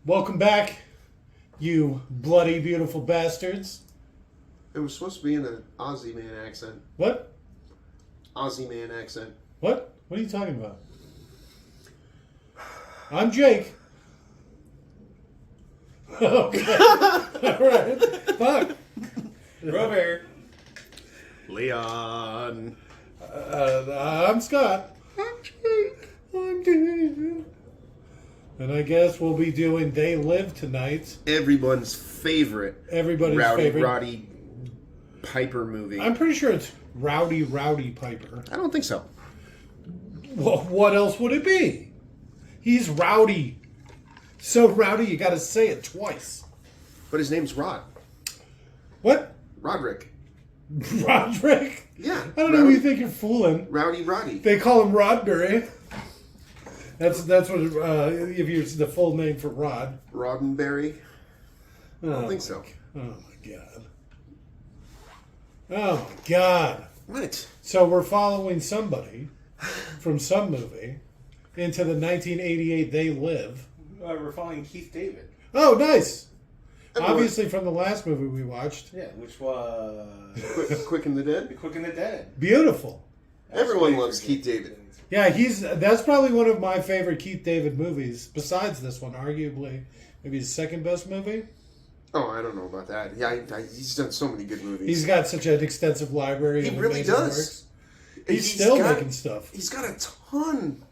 Welcome back, you bloody beautiful bastards. It was supposed to be in an Aussie man accent. What? Aussie man accent. What? What are you talking about? I'm Jake. Okay. Alright. Fuck. Robert. Leon. I'm Scott. I'm Jake. I'm David. And I guess we'll be doing They Live tonight. Everyone's favorite. Everybody's Rowdy, favorite. Roddy Piper movie. I'm pretty sure it's Rowdy Piper. I don't think so. Well, what else would it be? He's rowdy. So rowdy, you gotta say it twice. But his name's Rod. What? Roderick. Roderick? Yeah. I don't know who you think you're fooling. Rowdy Roddy. They call him Rodbury. That's what if you're the full name for Rod. Roddenberry. I don't think so. Oh my god. Oh my god. What? So we're following somebody from some movie into the 1988 They Live. We're following Keith David. Oh, nice. Everyone. Obviously from the last movie we watched. Yeah, which was Quick and the Dead? Quick and the Dead. Beautiful. Everyone loves Keith David. Yeah, that's probably one of my favorite Keith David movies. Besides this one, arguably, maybe his second best movie. Oh, I don't know about that. Yeah, he's done so many good movies. He's got such an extensive library. He of really amazing does. works. He's still got, making stuff. He's got a ton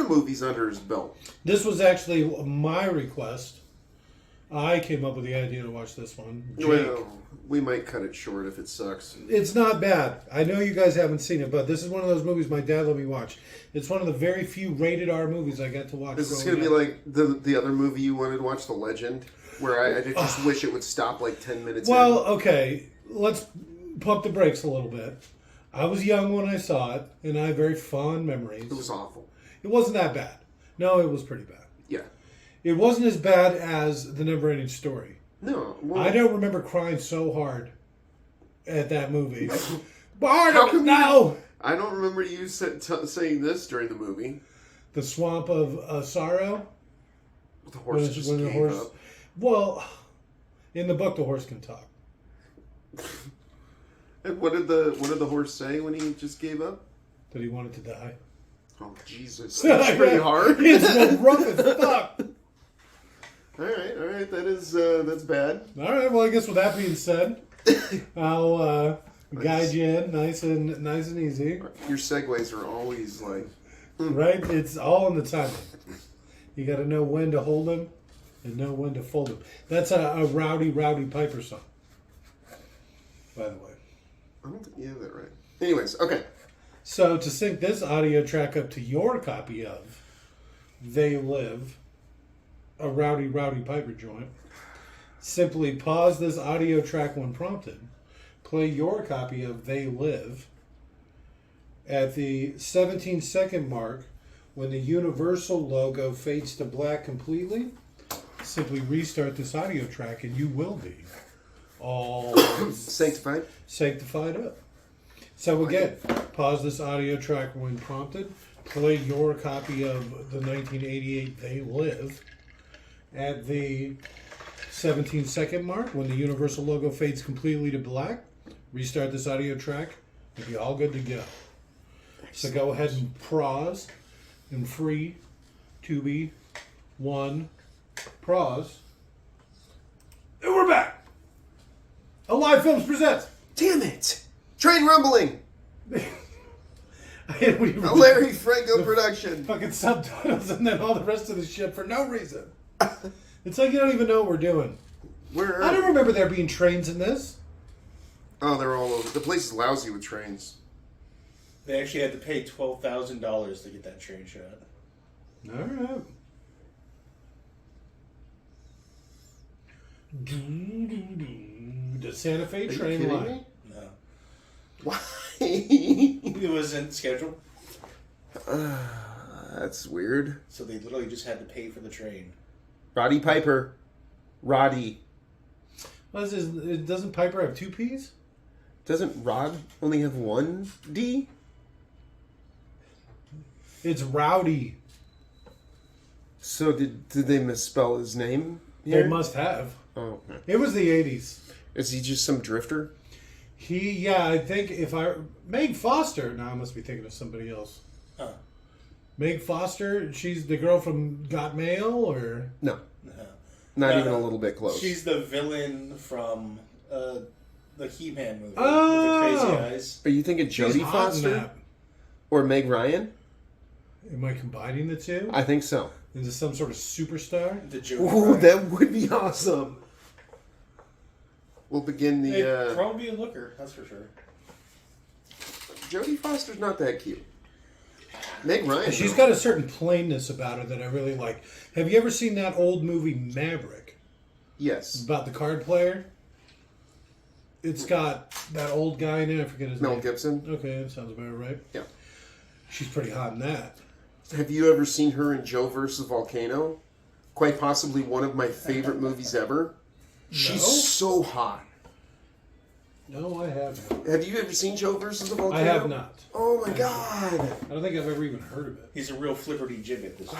of movies under his belt. This was actually my request. I came up with the idea to watch this one. Jake. Well, we might cut it short if it sucks. It's not bad. I know you guys haven't seen it, but this is one of those movies my dad let me watch. It's one of the very few rated R movies I got to watch. Is this going to be like the other movie you wanted to watch, The Legend? Where I just wish it would stop like 10 minutes in. Okay. Let's pump the brakes a little bit. I was young when I saw it, and I have very fond memories. It was awful. It wasn't that bad. No, it was pretty bad. Yeah. It wasn't as bad as The Never-Ending Story. No. Well, I don't remember crying so hard at that movie. How come no! I don't remember you saying this during the movie. The Swamp of Sorrow? The horse just gave up. Well, in the book, the horse can talk. And what did the horse say when he just gave up? That he wanted to die. Oh, Jesus. That's pretty hard. It's rough as fuck. All right. That's bad. All right. Well, I guess with that being said, I'll guide you in nice and easy. Your segues are always like... Right? It's all in the timing. You got to know when to hold them and know when to fold them. That's a Rowdy Piper song, by the way. I don't think you have that right. Anyways, okay. So to sync this audio track up to your copy of They Live, a Rowdy Piper joint, simply pause this audio track when prompted, play your copy of They Live. At the 17-second mark, when the Universal logo fades to black completely, simply restart this audio track and you will be all sanctified up. So again, pause this audio track when prompted, play your copy of the 1988 They Live. At the 17-second mark, when the Universal logo fades completely to black, restart this audio track, you'll be all good to go. So go ahead and pause in 3, 2, 1, pause. And we're back! Alive Films presents! Damn it! Train rumbling! A Larry Franco production. Fucking subtitles and then all the rest of the shit for no reason. It's like you don't even know what we're doing. I don't remember there being trains in this. Oh, they're all over. The place is lousy with trains. They actually had to pay $12,000 to get that train shot. All right. The Santa Fe train line. No. Why? It wasn't scheduled. That's weird. So they literally just had to pay for the train. Roddy Piper. Roddy. What is this? Doesn't Piper have 2 P's? Doesn't Rod only have 1 D? It's Rowdy. So did they misspell his name They here? must have. Oh, okay. It was the 80s. Is he just some drifter? I think Meg Foster, now I must be thinking of somebody else. Huh. Meg Foster, she's the girl from Got Mail, or? No. No. Not No, even no. a little bit close. She's the villain from the He-Man movie Oh. with the crazy eyes. Are you thinking She's Jodie hot in Foster that. or Meg Ryan? Am I combining the two? I think so. Into some sort of superstar? The Jodie Ooh, Ryan. that would be awesome. We'll begin It'd the. probably be a looker, that's for sure. Jodie Foster's not that cute. Meg Ryan. She's though. got a certain plainness about her that I really like. Have you ever seen that old movie Maverick? Yes. About the card player? It's got that old guy in it. I forget his Mel name. Gibson. Okay, that sounds about right. Yeah. She's pretty hot in that. Have you ever seen her in Joe vs. Volcano? Quite possibly one of my favorite movies ever. She's so hot. No, I haven't. Have you ever seen Joe vs. the Volcano? I have not. Oh my god. I don't think I've ever even heard of it. He's a real flipperty gibbet, this dude.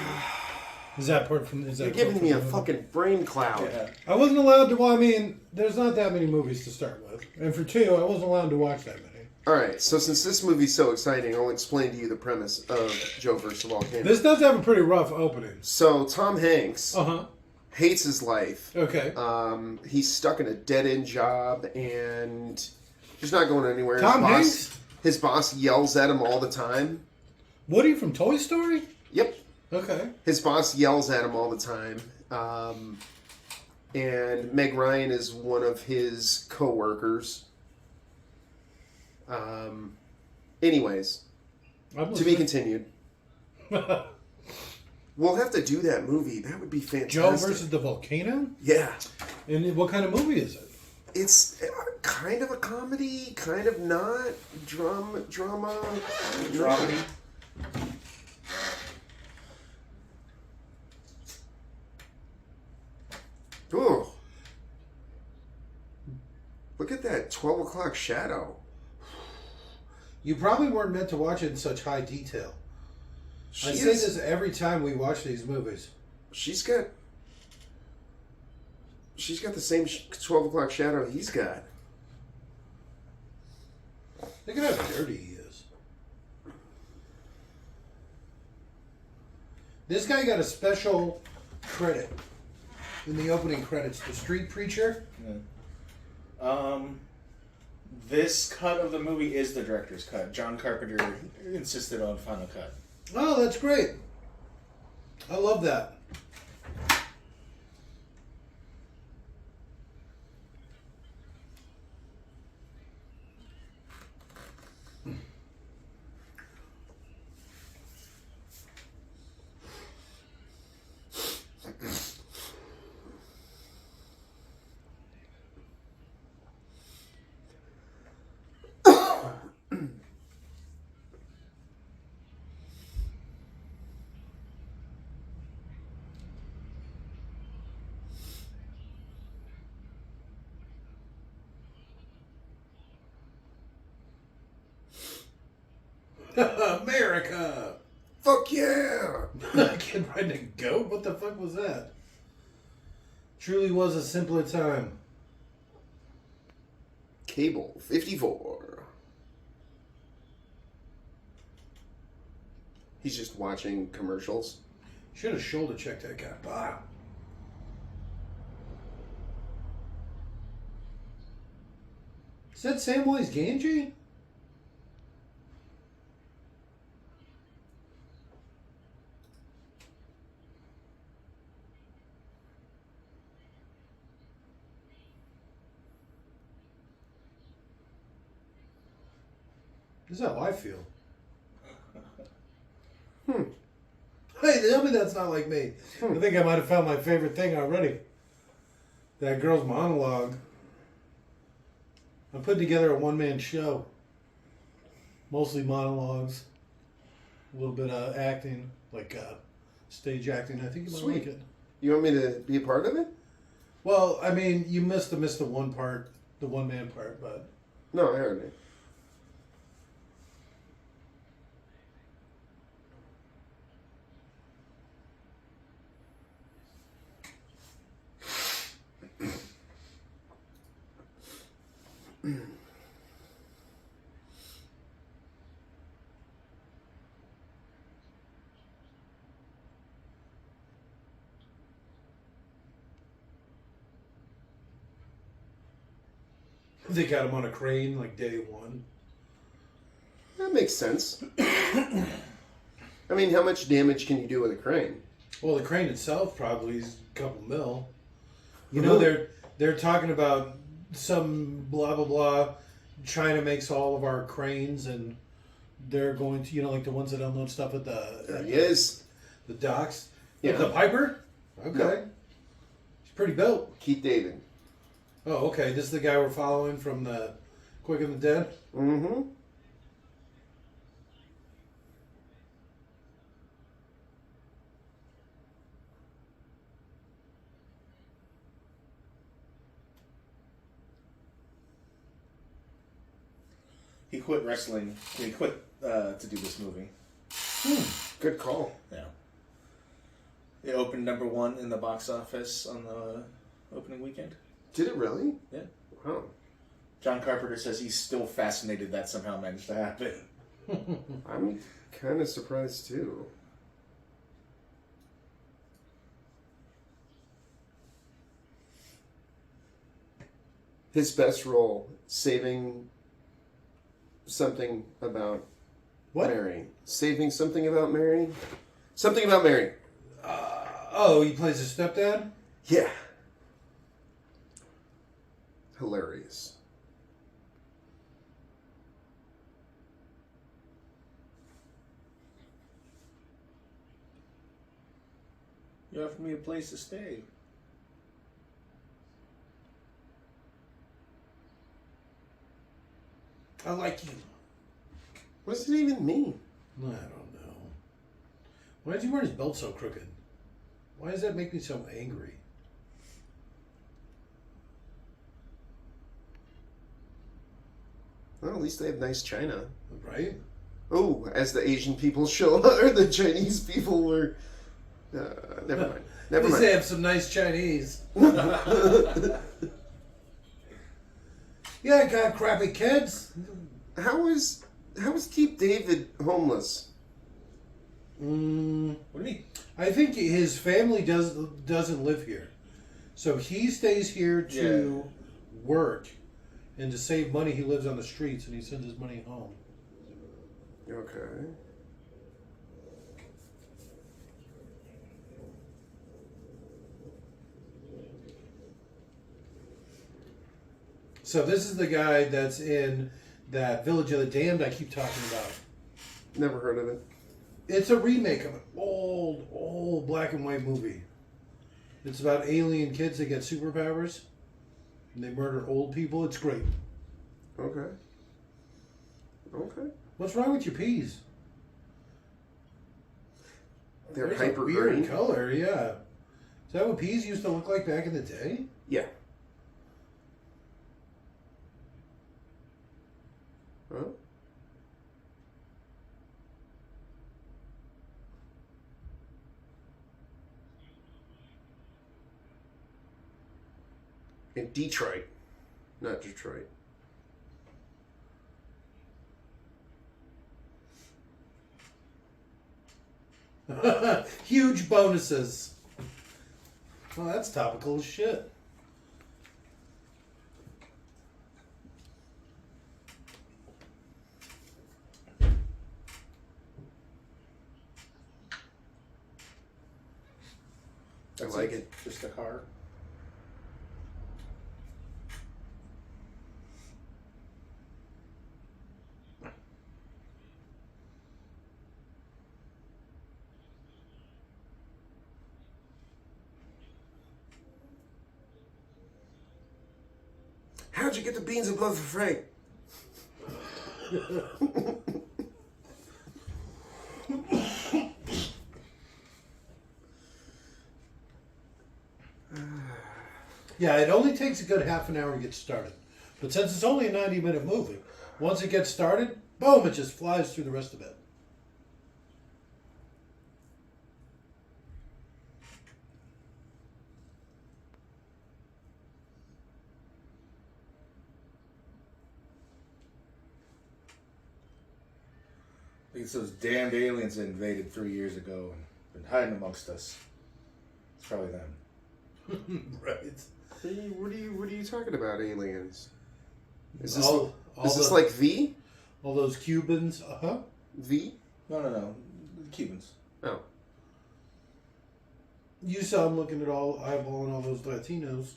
Is that part from? Is that You're giving me a part from the movie? fucking brain cloud. Yeah. I wasn't allowed to. Well, I mean, there's not that many movies to start with, and for two, I wasn't allowed to watch that many. Alright, so since this movie's so exciting, I'll explain to you the premise of Joe vs. the Volcano. This does have a pretty rough opening. So Tom Hanks Uh-huh. hates his life. Okay. He's stuck in a dead-end job and he's not going anywhere. Tom Hanks? His boss yells at him all the time. Woody from Toy Story? Yep. Okay. His boss yells at him all the time. And Meg Ryan is one of his co-workers. Anyways, to be continued. We'll have to do that movie. That would be fantastic. Joe versus the Volcano? Yeah. And what kind of movie is it? It's kind of a comedy, kind of not. Drama. Dramedy. Ooh. Look at that 12 o'clock shadow. You probably weren't meant to watch it in such high detail. I say this every time we watch these movies. She's got the same 12 o'clock shadow he's got. Look at how dirty he is. This guy got a special credit in the opening credits. The Street Preacher. This cut of the movie is the director's cut. John Carpenter insisted on final cut. Oh, that's great. I love that. America! Fuck yeah! Kid riding a goat? What the fuck was that? Truly was a simpler time. Cable 54. He's just watching commercials. Should have shoulder checked that guy. Wow. Is that Samwise Gamgee? This is how I feel. Hey, tell me that's not like me. I think I might have found my favorite thing already. That girl's monologue. I'm putting together a one-man show. Mostly monologues. A little bit of acting, like stage acting. I think you might Sweet. like it. You want me to be a part of it? Well, I mean, you missed the one part, the one-man part, but... No, I heard it. They got him on a crane like day one. That makes sense. I mean, how much damage can you do with a crane? Well, the crane itself probably is a couple mil. You know, they're talking about some blah blah blah. China makes all of our cranes, and they're going to, like the ones that unload stuff at There he is. the docks. Yeah. The Piper. Okay, No. he's pretty built. Keith David. Oh, okay. This is the guy we're following from the Quick and the Dead. Mm-hmm. He quit wrestling. He quit to do this movie. Good call. Yeah. It opened #1 in the box office on the opening weekend. Did it really? Yeah. Wow. John Carpenter says he's still fascinated that somehow managed to happen. I'm kind of surprised too. His best role, saving something about What? Mary. Saving something about Mary? Something about Mary. Oh, he plays his stepdad? Yeah. Hilarious. You offered me a place to stay. I like you. What does it even mean? I don't know. Why is he wearing his belt so crooked? Why does that make me so angry? Well, at least they have nice china. Right? Oh, as the Asian people show up, or the Chinese people were... never mind. Never At least mind. they have some nice Chinese. Yeah, I got crappy kids. How is Keith David homeless? What do you mean? I think his family doesn't live here. So he stays here to work. And to save money, he lives on the streets and he sends his money home. Okay. So this is the guy that's in that Village of the Damned I keep talking about. Never heard of it. It's a remake of an old black and white movie. It's about alien kids that get superpowers. And they murder old people. It's great. Okay. Okay. What's wrong with your peas? They're There's hyper a weird green. color, yeah. Is that what peas used to look like back in the day? Yeah. Huh? In Detroit, not Detroit. Huge bonuses. Well, that's topical as shit. I like it. Just a car. How'd you get the beans above the freight? Yeah, it only takes a good half an hour to get started. But since it's only a 90-minute movie, once it gets started, boom, it just flies through the rest of it. It's those damned aliens that invaded 3 years ago and been hiding amongst us. It's probably them. Right. What are you talking about, aliens? Is this all is this the- like V? all those Cubans? V? No. Cubans. Oh. You saw him looking at eyeballing all those Latinos.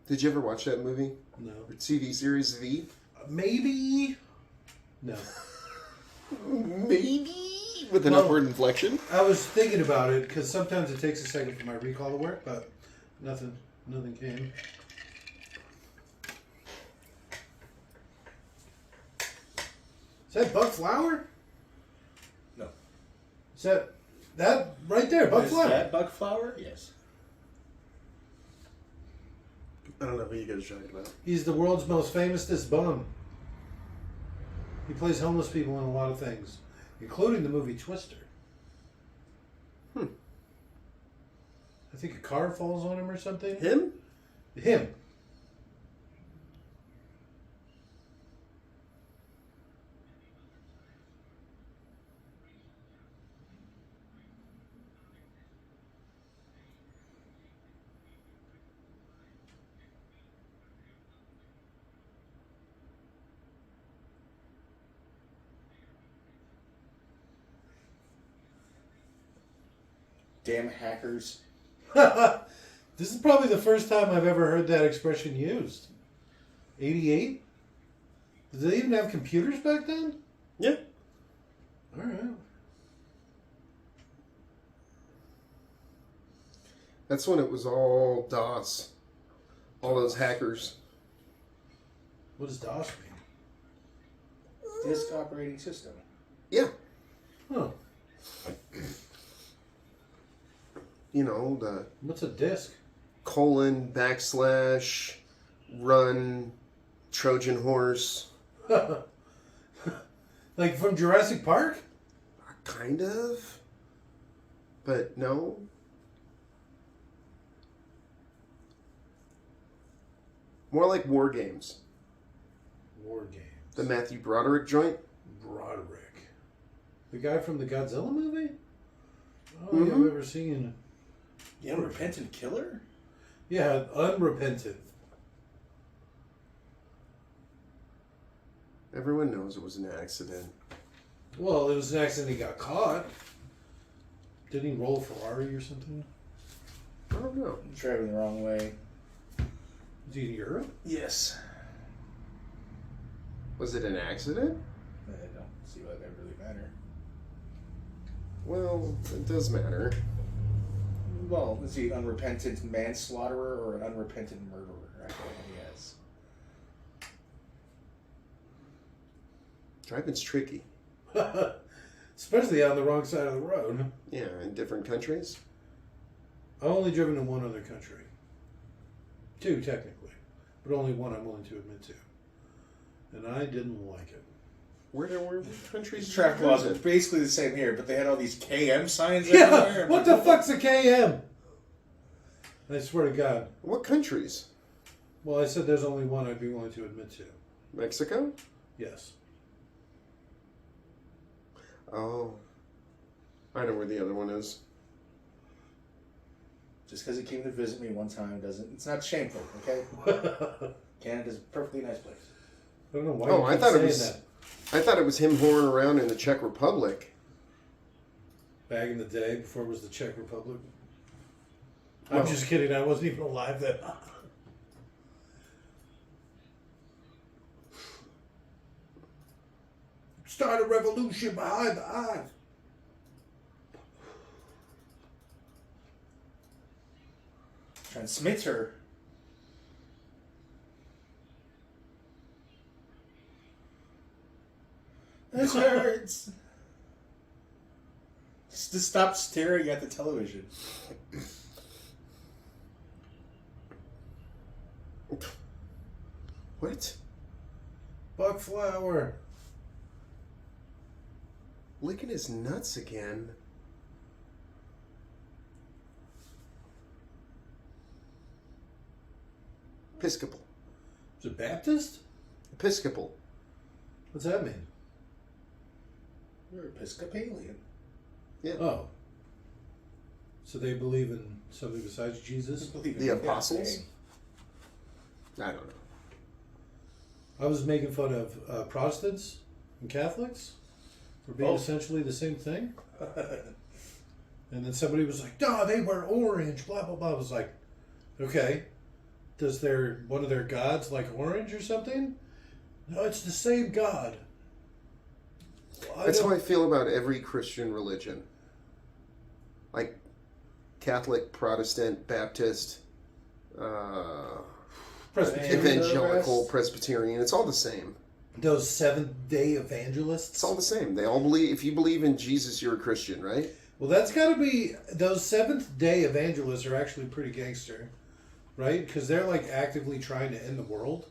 Did you ever watch that movie? No. TV series V? Maybe. No. Maybe with an Well, upward inflection. I was thinking about it because sometimes it takes a second for my recall to work, but nothing came. Is that Buck Flower? No. Is that right there, Buck Is Flower? that Buck Flower? Yes. I don't know who you guys are talking about. He's the world's most famousest bum. He plays homeless people in a lot of things, including the movie Twister. I think a car falls on him or something. Him? Him. Damn hackers. This is probably the first time I've ever heard that expression used. 88? Did they even have computers back then? Yeah. All right. That's when it was all DOS. All those hackers. What does DOS mean? Disk operating system. Yeah. Huh. You know, the What's a disk? :/run Trojan horse. Like from Jurassic Park? Kind of. But no. More like war games. War games. The Matthew Broderick joint. Broderick. The guy from the Godzilla movie? Oh, Mm-hmm. yeah, I've never seen. The Unrepentant Killer? Yeah, Unrepentant. Everyone knows it was an accident. Well, it was an accident. He got caught. Didn't he roll a Ferrari or something? I don't know. Driving the wrong way. Was he in Europe? Yes. Was it an accident? I don't see why that really matter. Well, it does matter. Well, is he an unrepentant manslaughterer or an unrepentant murderer? I think he is. Driving's tricky. Especially on the wrong side of the road. Yeah, in different countries. I've only driven in one other country. Two, technically. But only one I'm willing to admit to. And I didn't like it. Where were countries? These traffic laws are basically the same here, but they had all these KM signs Yeah! everywhere. What the fuck's a KM? I swear to God. What countries? Well, I said there's only one I'd be willing to admit to. Mexico? Yes. Oh. I know where the other one is. Just because he came to visit me one time doesn't... It's not shameful, okay? Canada's a perfectly nice place. I don't know why Oh, you I keep thought it saying was. that. I thought it was him whoring around in the Czech Republic. Back in the day, before it was the Czech Republic. Well- I'm just kidding. I wasn't even alive then. Start a revolution behind the eyes. Transmitter. This hurts. Just stop staring at the television. What? Buck Flower. Licking his nuts again. Episcopal. Is it Baptist? Episcopal. What's that mean? You're Episcopalian. Yeah. Oh. So they believe in something besides Jesus? The apostles? I don't know. I was making fun of Protestants and Catholics for being essentially the same thing. And then somebody was like, "No, they wear orange." Blah blah blah. I was like, "Okay, does one of their gods like orange or something?" No, it's the same God. That's how I feel about every Christian religion. Like Catholic, Protestant, Baptist, Presbyterian. Evangelical, Presbyterian. It's all the same. Those Seventh-day Evangelists. It's all the same. They all believe. If you believe in Jesus, you're a Christian, right? Well, that's got to be... Those Seventh-day Evangelists are actually pretty gangster, right? Because they're like actively trying to end the world.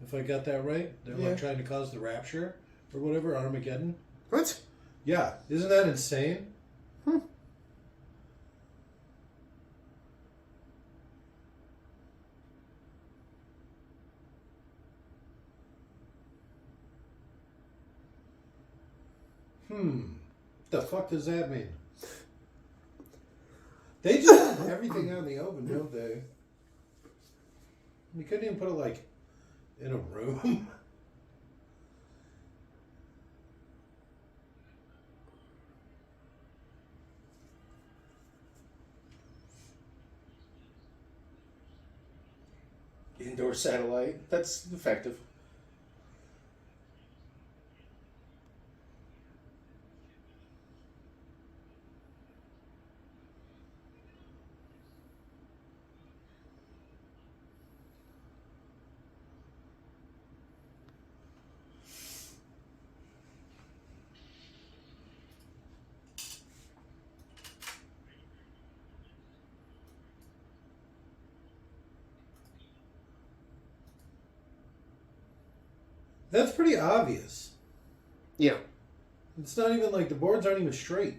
If I got that right. They're like trying to cause the rapture or whatever, Armageddon. What? Yeah. Isn't that insane? The fuck does that mean? They just put everything out in the open, don't they? You couldn't even put it, like, in a room. Indoor satellite. That's effective. That's pretty obvious. Yeah. It's not even like the boards aren't even straight.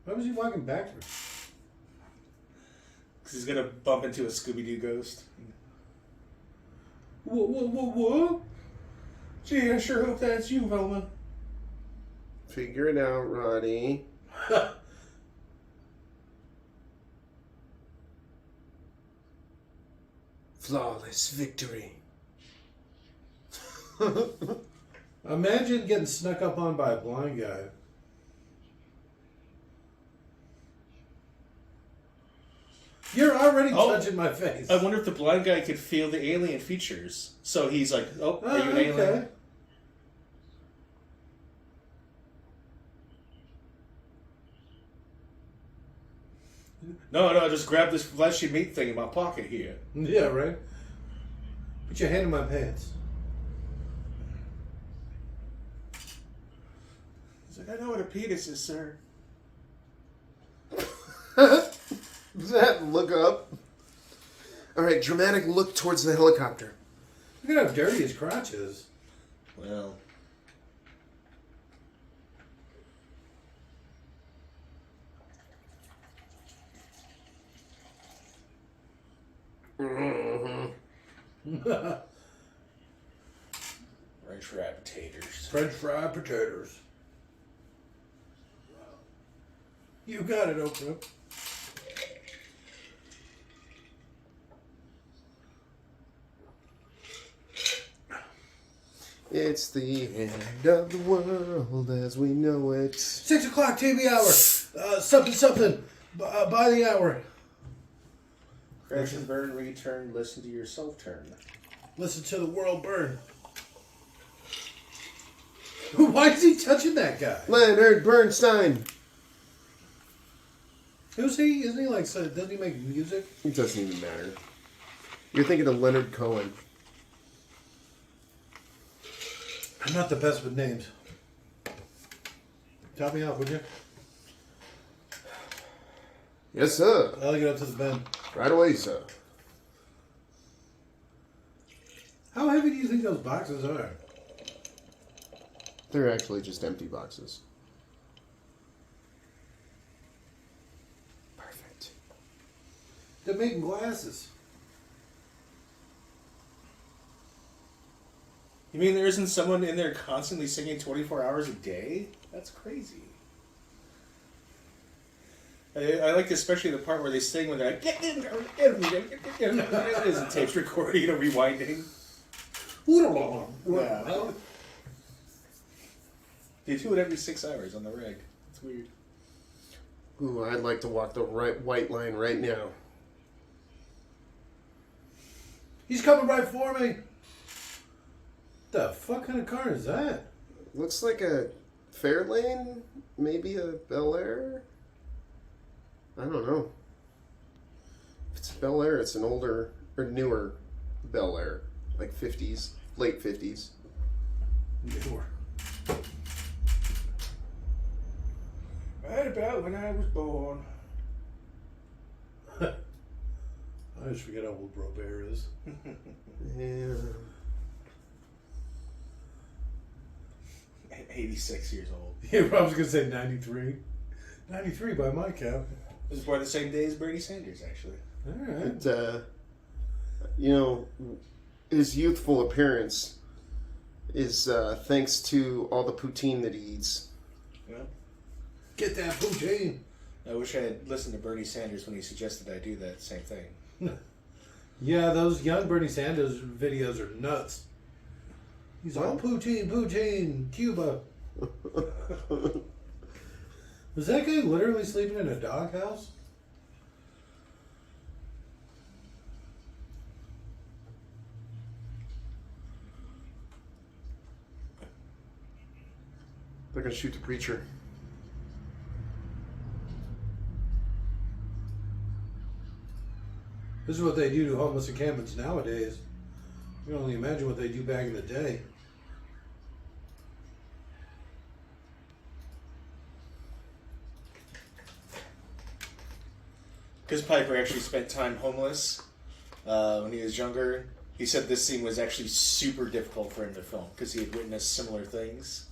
Why was he walking backwards? Because he's going to bump into a Scooby-Doo ghost. What? Gee, I sure hope that's you, Velma. Figure it out, Roddy. Flawless victory. Imagine getting snuck up on by a blind guy. You're already touching my face. I wonder if the blind guy could feel the alien features. So he's like, oh, are you an alien? No, just grab this fleshy meat thing in my pocket here. Yeah, right? Put your hand in my pants. He's like, I know what a penis is, sir. That look up. All right, dramatic look towards the helicopter. Look at how dirty his crotch is. Well. French fried potatoes. French fried potatoes. You got it, Oprah. It's the end of the world as we know it. 6 o'clock TV hour. Something. By the hour. Crash and burn, return, listen to yourself turn. Listen to the world burn. Why is he touching that guy? Leonard Bernstein. Who's he? Isn't he like, doesn't he make music? It doesn't even matter. You're thinking of Leonard Cohen. I'm not the best with names. Top me off, would you? Yes, sir. I'll get up to the bend. Right away, sir. How heavy do you think those boxes are? They're actually just empty boxes. Perfect. They're making glasses. You mean there isn't someone in there constantly singing 24 hours a day? That's crazy. I liked especially the part where they sing when they're like, get in, as the tape's recording or rewinding. Yeah. They do it every 6 hours on the rig. It's weird. Ooh, I'd like to walk the white line right now. He's coming right for me. The fuck kind of car is that? Looks like a Fairlane, maybe a Bel Air. I don't know. If it's a Bel Air, it's an older or newer Bel Air, like 50s, late 50s. Newer. Right about when I was born. I just forget how old Robert is. Yeah. 86 years old. Yeah, I was going to say 93. 93 by my count. He was born the same day as Bernie Sanders, actually. All right. And, you know, his youthful appearance is thanks to all the poutine that he eats. Yeah. Get that poutine. I wish I had listened to Bernie Sanders when he suggested I do that same thing. Yeah, those young Bernie Sanders videos are nuts. He's all poutine, Cuba. Was that guy literally sleeping in a doghouse? They're going to shoot the preacher. This is what they do to homeless encampments nowadays. You can only imagine what they do back in the day. Because Piper actually spent time homeless when he was younger. He said this scene was actually super difficult for him to film because he had witnessed similar things.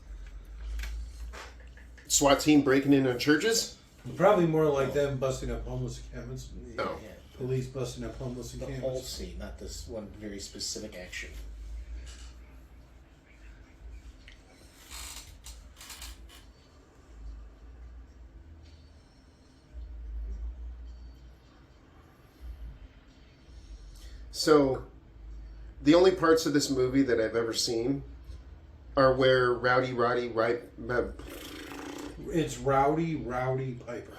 SWAT team breaking in on churches? Probably more like them busting up homeless encampments. Oh. Yeah. Police busting up homeless The encampments. whole scene, not this one very specific action. So, the only parts of this movie that I've ever seen are where Roddy, It's Rowdy Piper.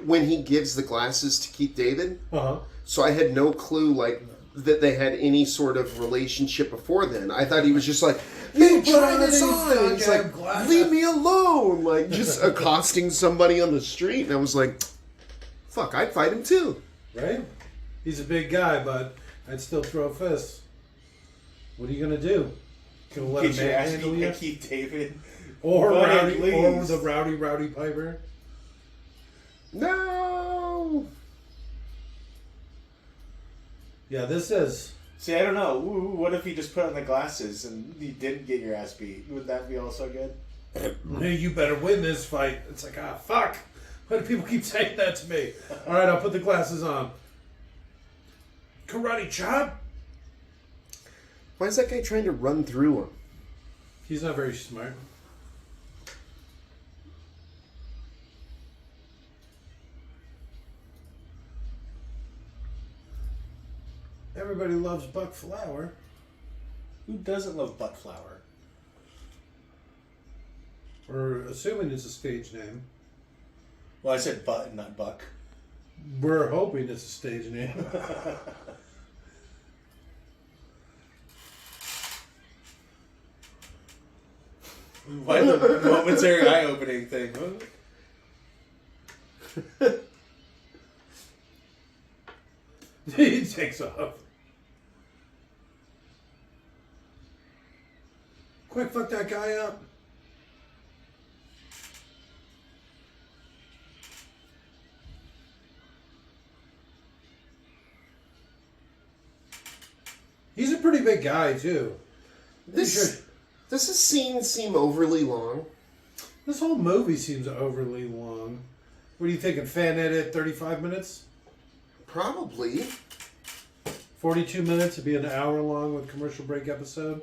when he gives the glasses to Keith David. Uh-huh. So I had no clue, like, that they had any sort of relationship before then. I thought he was just like, hey, try this on. It's like, leave me alone. Like, just accosting somebody on the street. And I was like, fuck, I'd fight him too. Right? He's a big guy, but I'd still throw fists. What are you going to do? Gonna let Get a your man ass handle beat you? by Keith David. Or Buddy, the Rowdy Piper? No. Yeah, this is... See, I don't know. Ooh, what if he just put on the glasses and he didn't get your ass beat? Would that be also good? Hey, you better win this fight. It's like, fuck. Why do people keep saying that to me? All right, I'll put the glasses on. Karate chop? Why is that guy trying to run through him? He's not very smart. Everybody loves Buck Flower. Who doesn't love butt flower? We're assuming it's a stage name. Well, I said butt and not buck. We're hoping it's a stage name. Why the momentary eye-opening thing? He takes off. Quick, fuck that guy up. He's a pretty big guy, too. Does this scene seem overly long? This whole movie seems overly long. What are you thinking? Fan edit 35 minutes? Probably. 42 minutes would be an hour long with commercial break episode.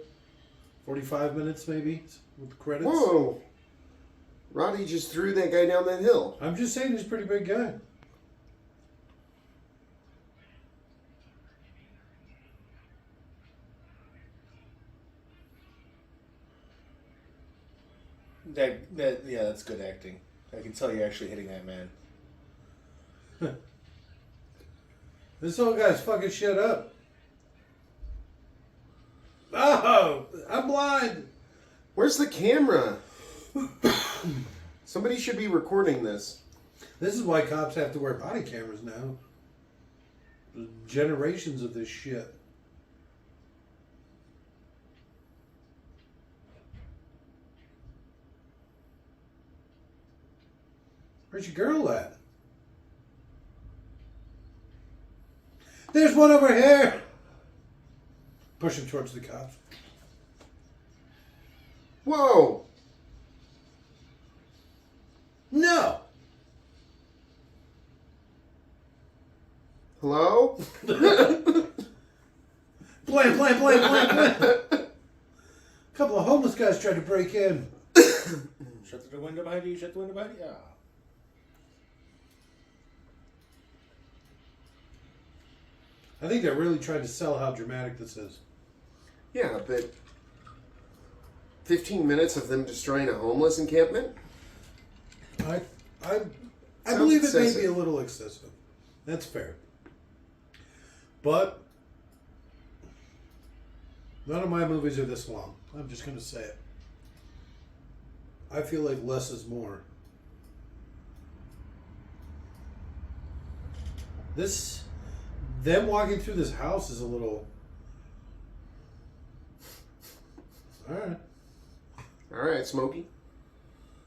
45 minutes maybe with the credits. Whoa. Roddy just threw that guy down that hill. I'm just saying he's a pretty big guy. Yeah, that's good acting. I can tell you're actually hitting that man. This old guy's fucking shit up. Oh, I'm blind. Where's the camera? Somebody should be recording this. This is why cops have to wear body cameras now. Generations of this shit. Where's your girl at? There's one over here! Push him towards the cops. Whoa! No! Hello? Blam. Couple of homeless guys tried to break in. Shut the window behind you, shut the window behind you. Yeah. I think they're really trying to sell how dramatic this is. Yeah, but 15 minutes of them destroying a homeless encampment? I Sounds believe it excessive. may be a little excessive. That's fair. But none of my movies are this long. I'm just going to say it. I feel like less is more. Them walking through this house is a little... Alright. Alright, Smokey.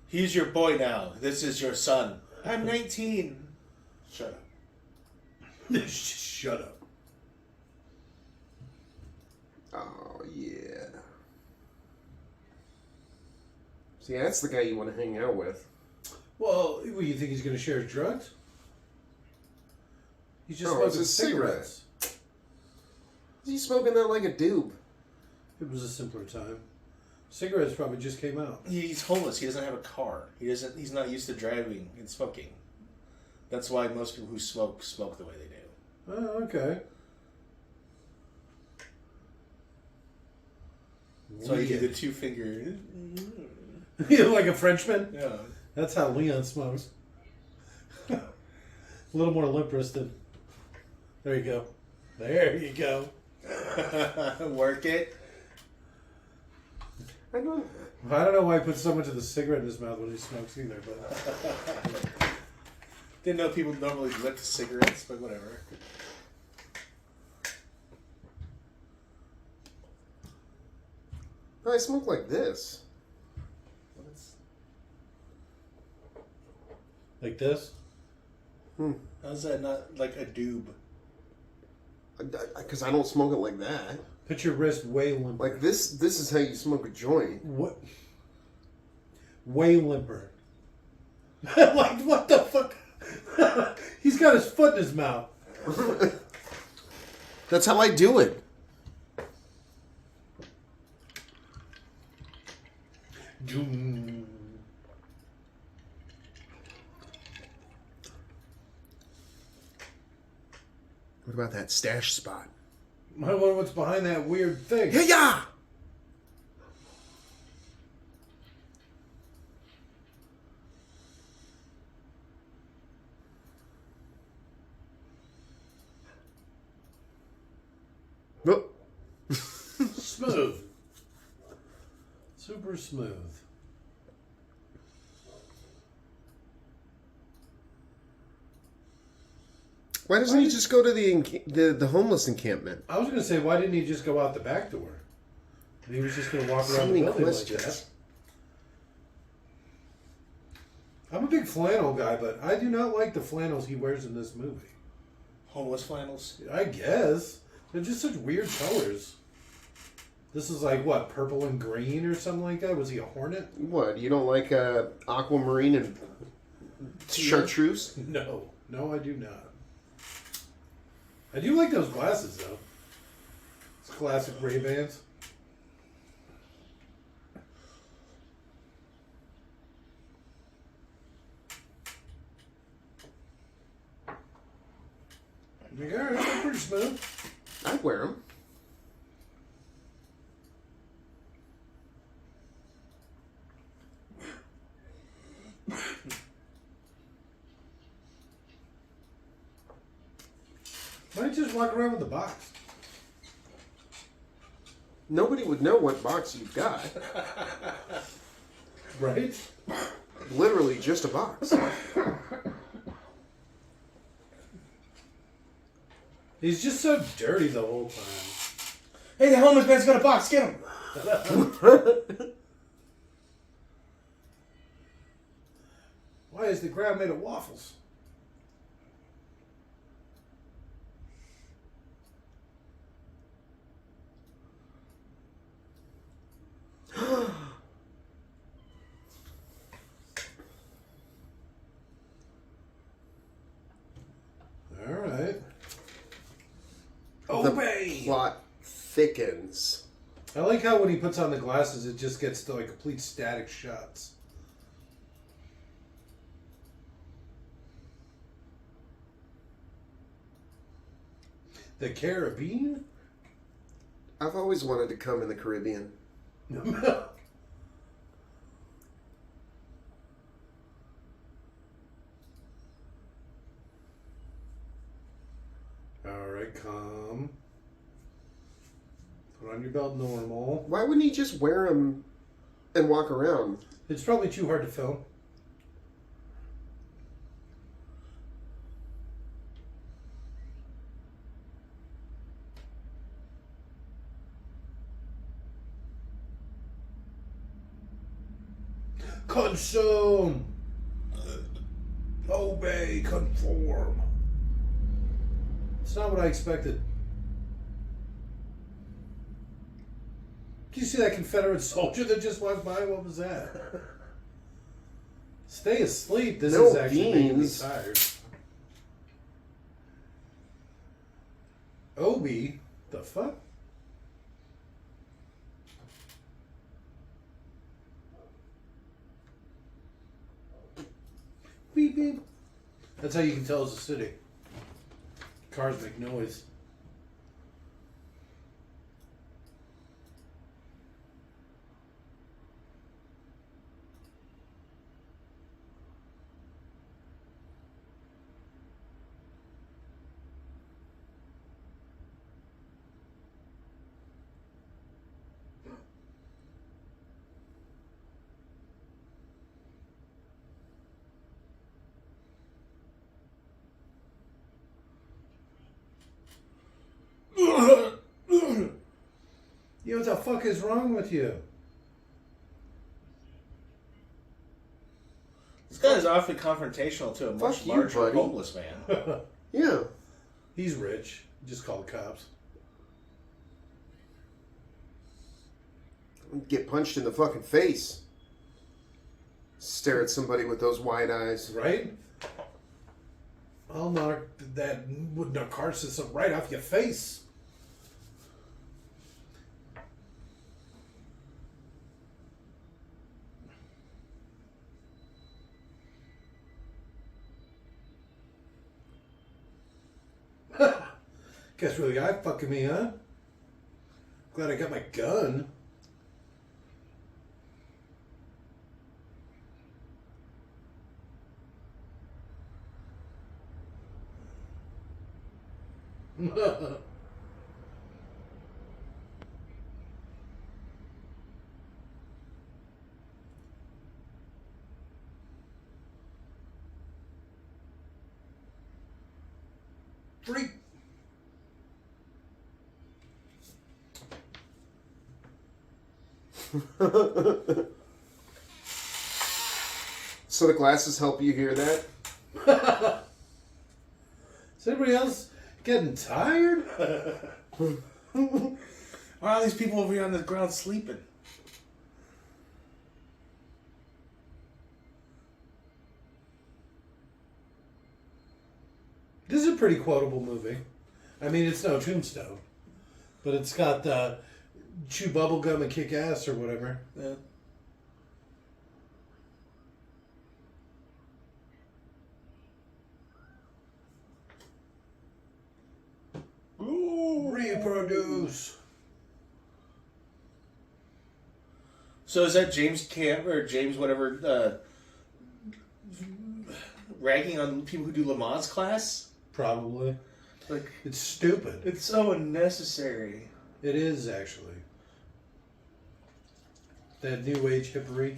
He's your boy now. This is your son. I'm 19. Shut up. Shut up. Oh, yeah. See, that's the guy you want to hang out with. Well, you think he's going to share his drugs? He's just No, it's smoking a cigarette. cigarettes. He's smoking that like a doob. It was a simpler time. Cigarettes probably just came out. He's homeless. He doesn't have a car. He's not used to driving and smoking. That's why most people who smoke the way they do. Oh, okay. So you do the 2-finger. You like a Frenchman? Yeah. That's how Leon smokes. A little more limp wristed. There you go. There you go. Work it. I don't... I don't know why he puts so much of the cigarette in his mouth when he smokes either, but Didn't know people normally lick cigarettes, but whatever. No, I smoke like this. like this. How's that not like a doob? Because I don't smoke it like that. Put your wrist way limper. Like this is how you smoke a joint. What? Way limper. Like, what the fuck? He's got his foot in his mouth. That's how I do it. What about that stash spot? I wonder what's behind that weird thing. Yeah. Nope. Smooth. Super smooth. Why doesn't he just go to the homeless encampment? I was going to say, why didn't he just go out the back door? He was just going to walk So around the many building like questions. that. I'm a big flannel guy, but I do not like the flannels he wears in this movie. Homeless flannels. I guess. They're just such weird colors. This is like, what, purple and green or something like that? Was he a hornet? What, you don't like aquamarine and chartreuse? No. No, I do not. I do like those glasses, though. It's classic Ray-Bans. Like, all right, they're pretty smooth. I'd wear them. Why don't you just walk around with the box? Nobody would know what box you've got. Right? Literally just a box. He's just so dirty the whole time. Hey, the homeless man's got a box. Get him. Why is the ground made of waffles? All right. Obey. The plot thickens. I like how when he puts on the glasses, it just gets to like complete static shots. The Caribbean? I've always wanted to come in the Caribbean. Alright, calm. Put on your belt normal. Why wouldn't he just wear them and walk around? It's probably too hard to film. Consume! Obey, conform. It's not what I expected. Did you see that Confederate soldier that just walked by? What was that? Stay asleep. This No is actually making me beans. tired. Obi? The fuck? Beep beep. That's how you can tell it's a city. Cars make noise. Yo, what the fuck is wrong with you? This guy is awfully confrontational to a much Fuck you, larger buddy. homeless man. Yeah. He's rich. Just call the cops. Get punched in the fucking face. Stare at somebody with those wide eyes. Right? I'll knock that narcosis right off your face. Guess really eye fucking me, huh? Glad I got my gun. Freak. So the glasses help you hear that? Is anybody else getting tired? Why are these people over here on the ground sleeping? This is a pretty quotable movie. I mean, it's no Tombstone, but it's got chew bubble gum and kick ass or whatever. Yeah. Reproduce. So is that James Camp or James whatever ragging on people who do Lamaze class? Probably. Like, It's stupid. it's so unnecessary. It is, actually. That new age hippery.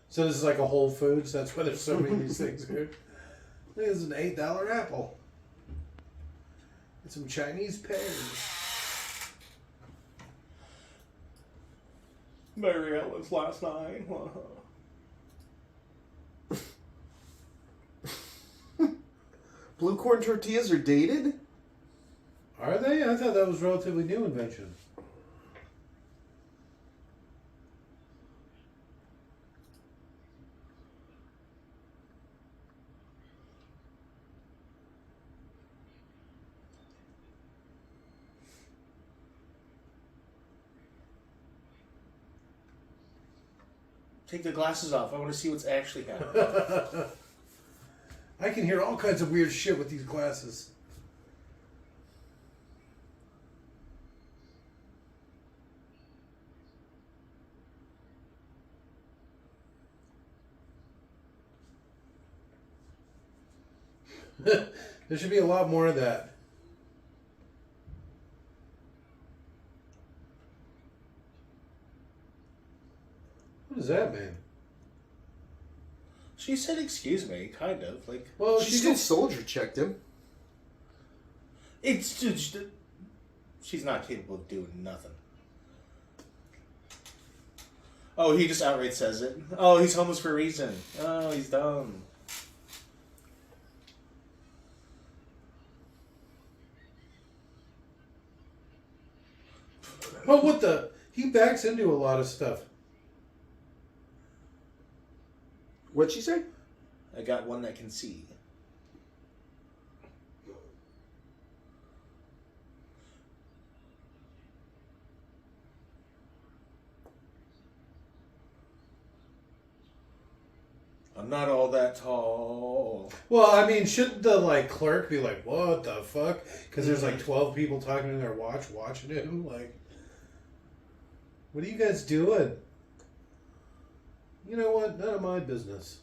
So this is like a Whole Foods. That's why there's so many of these things here. This is an $8 apple. And some Chinese pears. Mary Ellen's last night. Blue corn tortillas are dated? Are they? I thought that was a relatively new invention. Take the glasses off. I want to see what's actually happening. I can hear all kinds of weird shit with these glasses. There should be a lot more of that. What does that mean? She said, "Excuse me," kind of like. Well, She still soldier checked him. It's just, she's not capable of doing nothing. Oh, he just outright says it. Oh, he's homeless for a reason. Oh, he's dumb. Oh, what the? He backs into a lot of stuff. What'd she say? I got one that can see. I'm not all that tall. Well, I mean, shouldn't the clerk be like, "What the fuck?" Because there's 12 people talking in their watching him. Like, what are you guys doing? You know what? None of my business.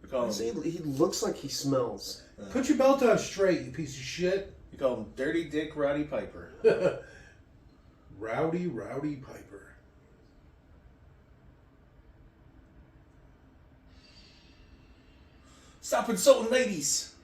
You call See, him, he looks like he smells. Put your belt on straight, you piece of shit. you call him Dirty Dick Roddy Piper. Rowdy Piper. Stop insulting ladies.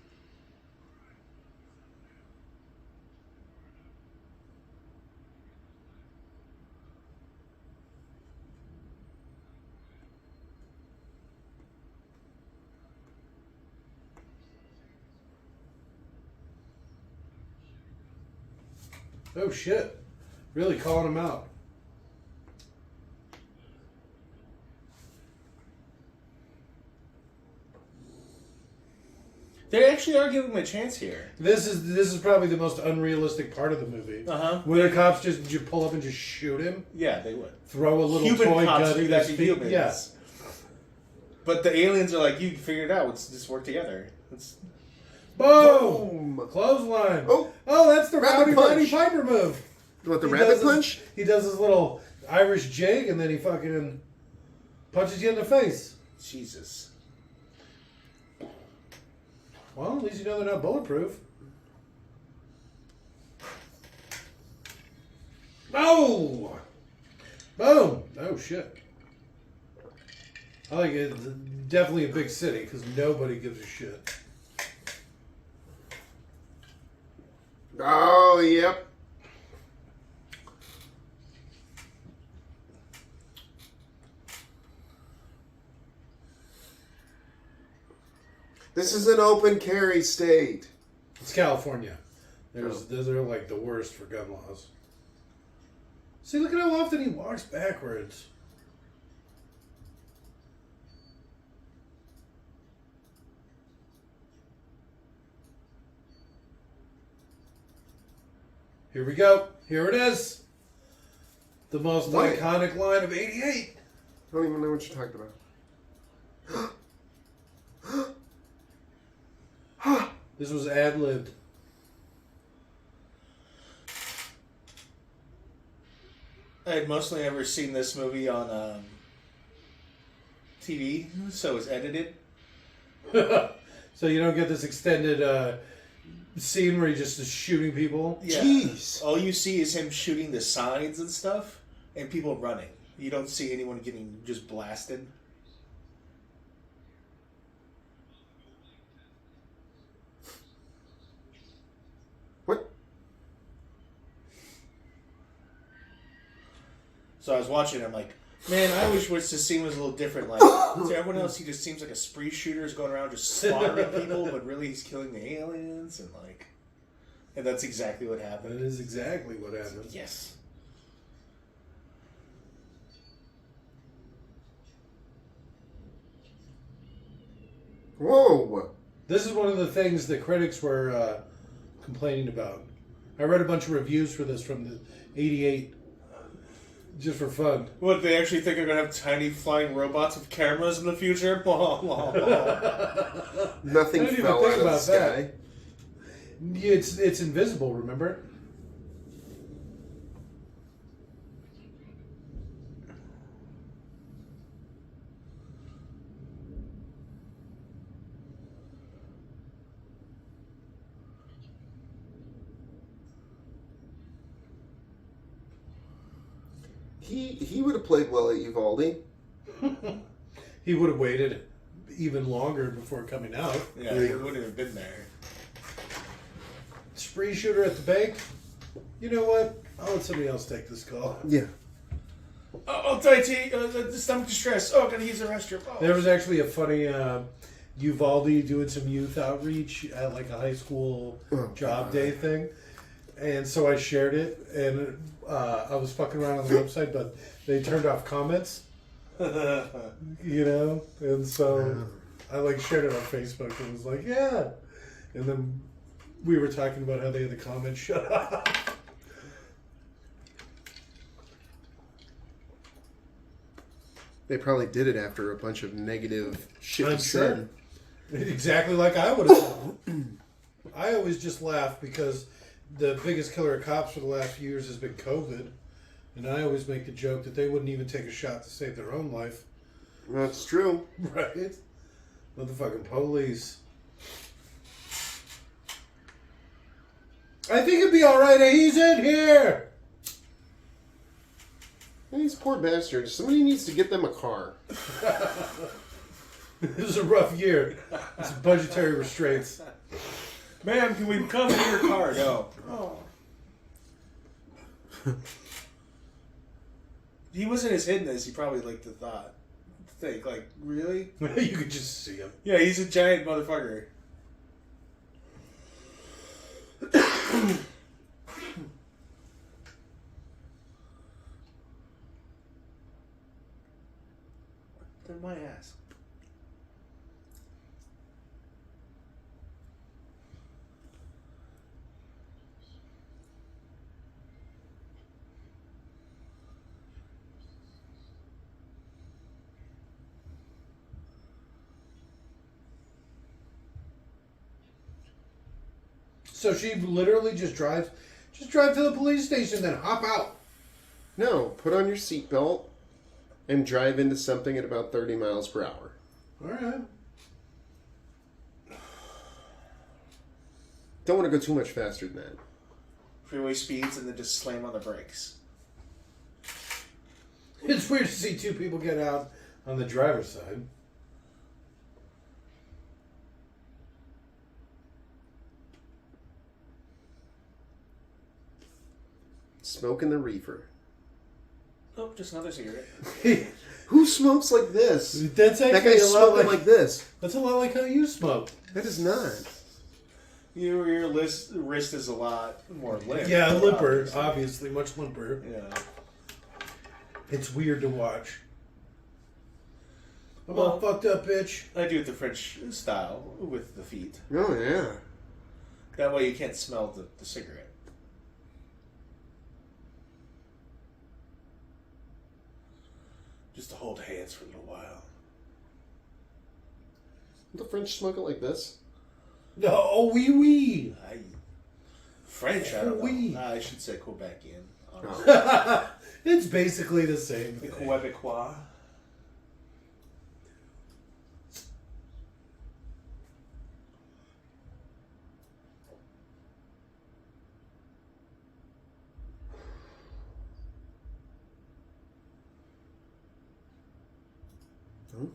Oh shit! Really calling him out. They actually are giving him a chance here. This is probably the most unrealistic part of the movie. Uh-huh. When the cops just pull up and just shoot him, Yeah, they would. throw a little Human toy cops gun do in that his to feet. humans. Yes. But the aliens are like, you figured it out. Let's just work together. Let's... Boom! Boom. Clothesline. Oh. That's the Rabbit Roddy punch. Piper move. What, the He rabbit does his- punch? He does his little Irish jig, and then he fucking punches you in the face. Jesus. Well, at least you know they're not bulletproof. Oh! Boom! Oh, shit. I like it. It's definitely a big city, because nobody gives a shit. Oh, yep. This is an open carry state. It's California. Those are like the worst for gun laws. See, look at how often he walks backwards. Here we go. Here it is. The most What? iconic line of '88. I don't even know what you're talking about. This was ad-libbed. I had mostly ever seen this movie on TV, so it's edited. So you don't get this extended scene where he just is shooting people? Yeah. Jeez. All you see is him shooting the signs and stuff, and people running. You don't see anyone getting just blasted. What? So I was watching it, I'm like, man, I wish this scene was a little different. Like, to everyone else, he just seems like a spree shooter who's going around just slaughtering people, but really he's killing the aliens, and that's exactly what happened. That is exactly what happened. Yes. Whoa. This is one of the things that critics were complaining about. I read a bunch of reviews for this from the 88, just for fun. What, they actually think they're going to have tiny flying robots with cameras in the future? Nothing I didn't even fell think out of the about sky. that. It's invisible, remember? He would have played well at Uvalde. He would have waited even longer before coming out. Yeah, he wouldn't have been there. Spree shooter at the bank? You know what? I'll let somebody else take this call. Yeah. Oh, Tahiti, stomach distress. Oh, gotta use the restroom. Oh. There was actually a funny Uvalde doing some youth outreach at like a high school job day thing. And so I shared it, and I was fucking around on the website, but they turned off comments. You know? And so I like shared it on Facebook and was like, yeah. And then we were talking about how they had the comments shut off. They probably did it after a bunch of negative shit I'm was said. sure. Exactly like I would have said. I always just laugh because the biggest killer of cops for the last few years has been COVID. And I always make the joke that they wouldn't even take a shot to save their own life. That's true. Right? Motherfucking police. I think it'd be alright. He's in here. These poor bastards. Somebody needs to get them a car. This is a rough year. It's budgetary restraints. Ma'am, can we come in your car? No. Oh. He wasn't as hidden as he probably liked to think. Like, really? You could just see him. Yeah, he's a giant motherfucker. They're my ass. So she literally just drive to the police station, then hop out. No, put on your seatbelt and drive into something at about 30 miles per hour. All right. Don't want to go too much faster than that. Freeway speeds and then just slam on the brakes. It's weird to see two people get out on the driver's side. Smoking the reefer. Oh, just another cigarette. Who smokes like this? That's That actually guy's a lot smoking like this. That's a lot like how you smoke. That is not. Your wrist is a lot more limp. Yeah, limper, obviously, much limper. Yeah. It's weird to watch. I'm Well, all fucked up, bitch. I do it the French style with the feet. Oh, yeah. That way you can't smell the cigarette. Just to hold hands for a little while. The French smoke it like this? No, oh, wee wee. French, I don't know. Oui. I should say Quebecian. It's basically the same The thing. Quebecois. Hmm?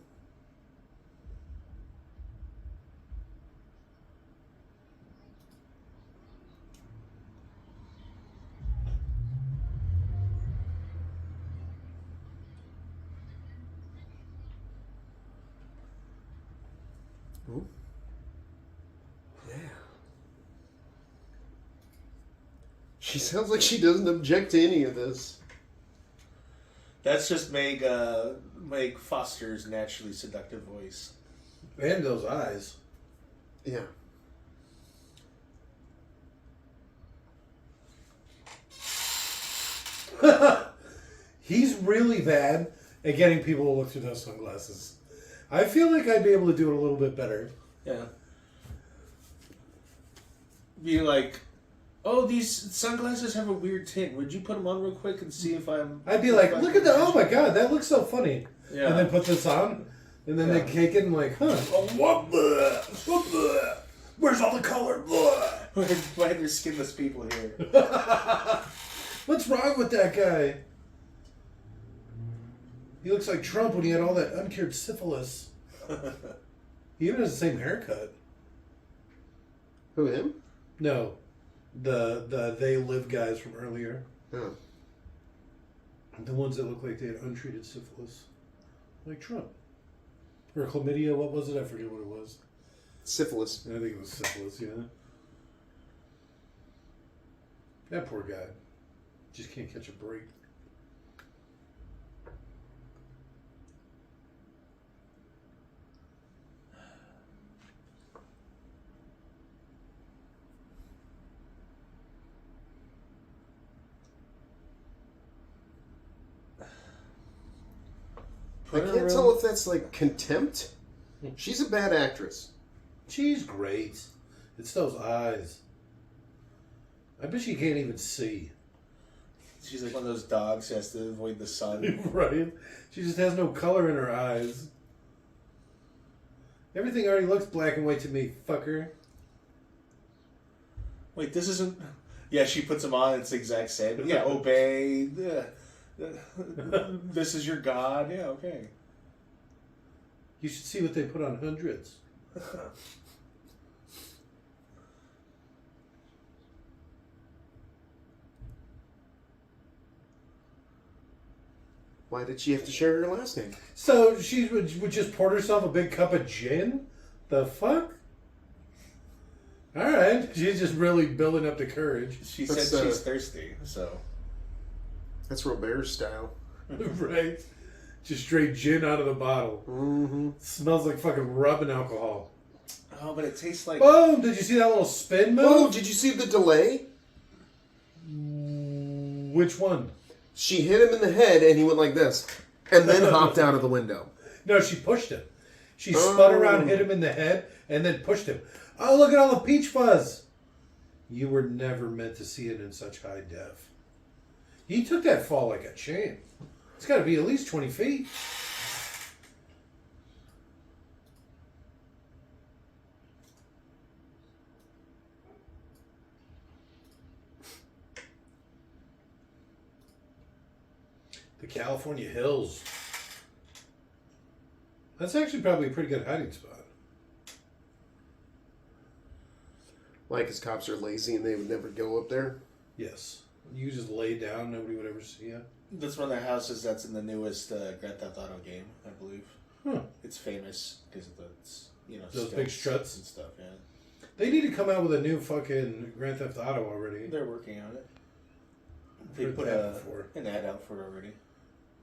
Ooh. Yeah. She sounds like she doesn't object to any of this. That's just Meg Foster's naturally seductive voice. And those eyes. Yeah. He's really bad at getting people to look through those sunglasses. I feel like I'd be able to do it a little bit better. Yeah. Be like, oh, these sunglasses have a weird tint. Would you put them on real quick and see if I'm... I'd be like, look at that. Oh my god, that looks so funny. Yeah. And then put this on. And then they kick it and like, huh. Oh, what the? What the? Where's all the color? Why are there skinless people here? What's wrong with that guy? He looks like Trump when he had all that uncured syphilis. He even has the same haircut. Who, him? No. The They Live guys from earlier. Oh. The ones that look like they had untreated syphilis. Like Trump. Or chlamydia, what was it? I forget what it was. Syphilis. I think it was syphilis, yeah. That poor guy. Just can't catch a break. I can't tell if that's like contempt. She's a bad actress. She's great. It's those eyes. I bet she can't even see. She's like one of those dogs who has to avoid the sun. Right? She just has no color in her eyes. Everything already looks black and white to me, fucker. Wait, this isn't... Yeah, she puts them on, it's the exact same. Yeah, obey. This is your god. Yeah, okay. You should see what they put on hundreds. Why did she have to share her last name? So she would just pour herself a big cup of gin? The fuck? Alright. She's just really building up the courage. She That's, said she's thirsty, so... That's Robert's style. Right? Just straight gin out of the bottle. Mm-hmm. Smells like fucking rubbing alcohol. Oh, but it tastes like... Boom! Did you see that little spin move? Oh, did you see the delay? Which one? She hit him in the head and he went like this. And then hopped out of the window. No, she pushed him. She spun around, hit him in the head, and then pushed him. Oh, look at all the peach fuzz! You were never meant to see it in such high def. He took that fall like a champ. It's got to be at least 20 feet. The California hills. That's actually probably a pretty good hiding spot. Like his cops are lazy and they would never go up there. Yes. You just lay down, nobody would ever see you. That's one of the houses that's in the newest Grand Theft Auto game, I believe. Huh. It's famous because of the, Those big struts and stuff, yeah. They need to come out with a new fucking Grand Theft Auto already. They're working on it. They Heard put that before. an ad out for it already.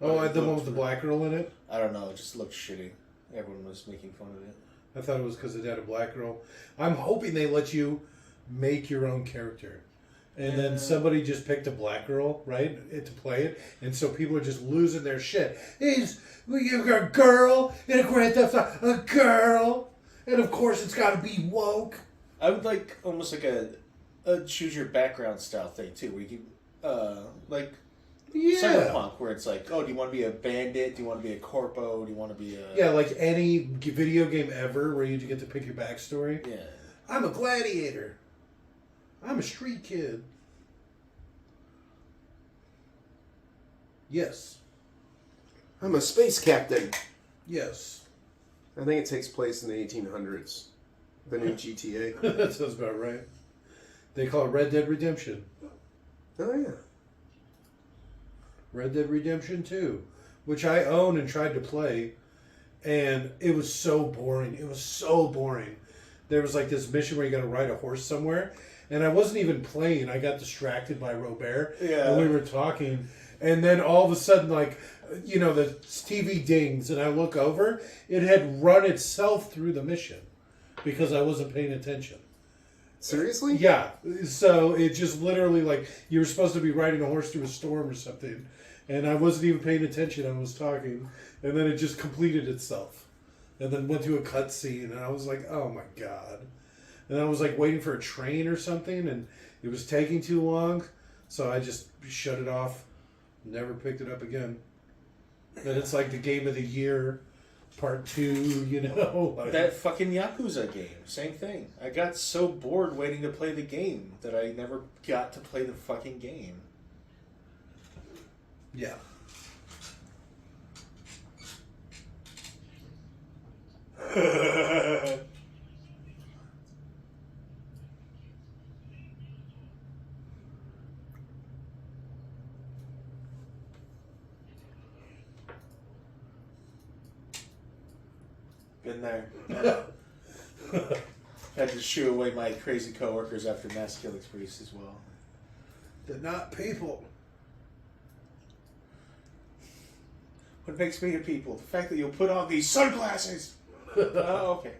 Oh, the one with the black girl in it? I don't know, it just looked shitty. Everyone was making fun of it. I thought it was because it had a black girl. I'm hoping they let you make your own character. And then somebody just picked a black girl, right, to play it. And so people are just losing their shit. You got a girl in a Grand Theft Auto, a girl. And of course it's got to be woke. I would like almost like a choose your background style thing too, where you can, like, Yeah. Cyberpunk, where it's like, oh, do you want to be a bandit? Do you want to be a corpo? Do you want to be a... Yeah, like any video game ever where you get to pick your backstory. Yeah. I'm a gladiator. I'm a street kid. Yes. I'm a space captain. Yes. I think it takes place in the 1800s. The new GTA. That sounds about right. They call it Red Dead Redemption. Oh, yeah. Red Dead Redemption 2, which I own and tried to play, and it was so boring. It was so boring. There was like this mission where you got to ride a horse somewhere, and I wasn't even playing. I got distracted by Robert, and we were talking, and then all of a sudden, like, you know, the TV dings, and I look over, it had run itself through the mission because I wasn't paying attention. Seriously? Yeah. So it just literally, like, you were supposed to be riding a horse through a storm or something, and I wasn't even paying attention. I was talking, and then it just completed itself, and then went to a cutscene, and I was like, oh my god. And I was like waiting for a train or something, and it was taking too long, so I just shut it off. Never picked it up again. And it's like the game of the year, part 2, you know. Like, That fucking Yakuza game, same thing. I got so bored waiting to play the game that I never got to play the fucking game. yeah. Been there. Had to shoo away my crazy coworkers after mass killing sprees as well. They're not people. What makes me a people? The fact that you'll put on these sunglasses! Oh, okay.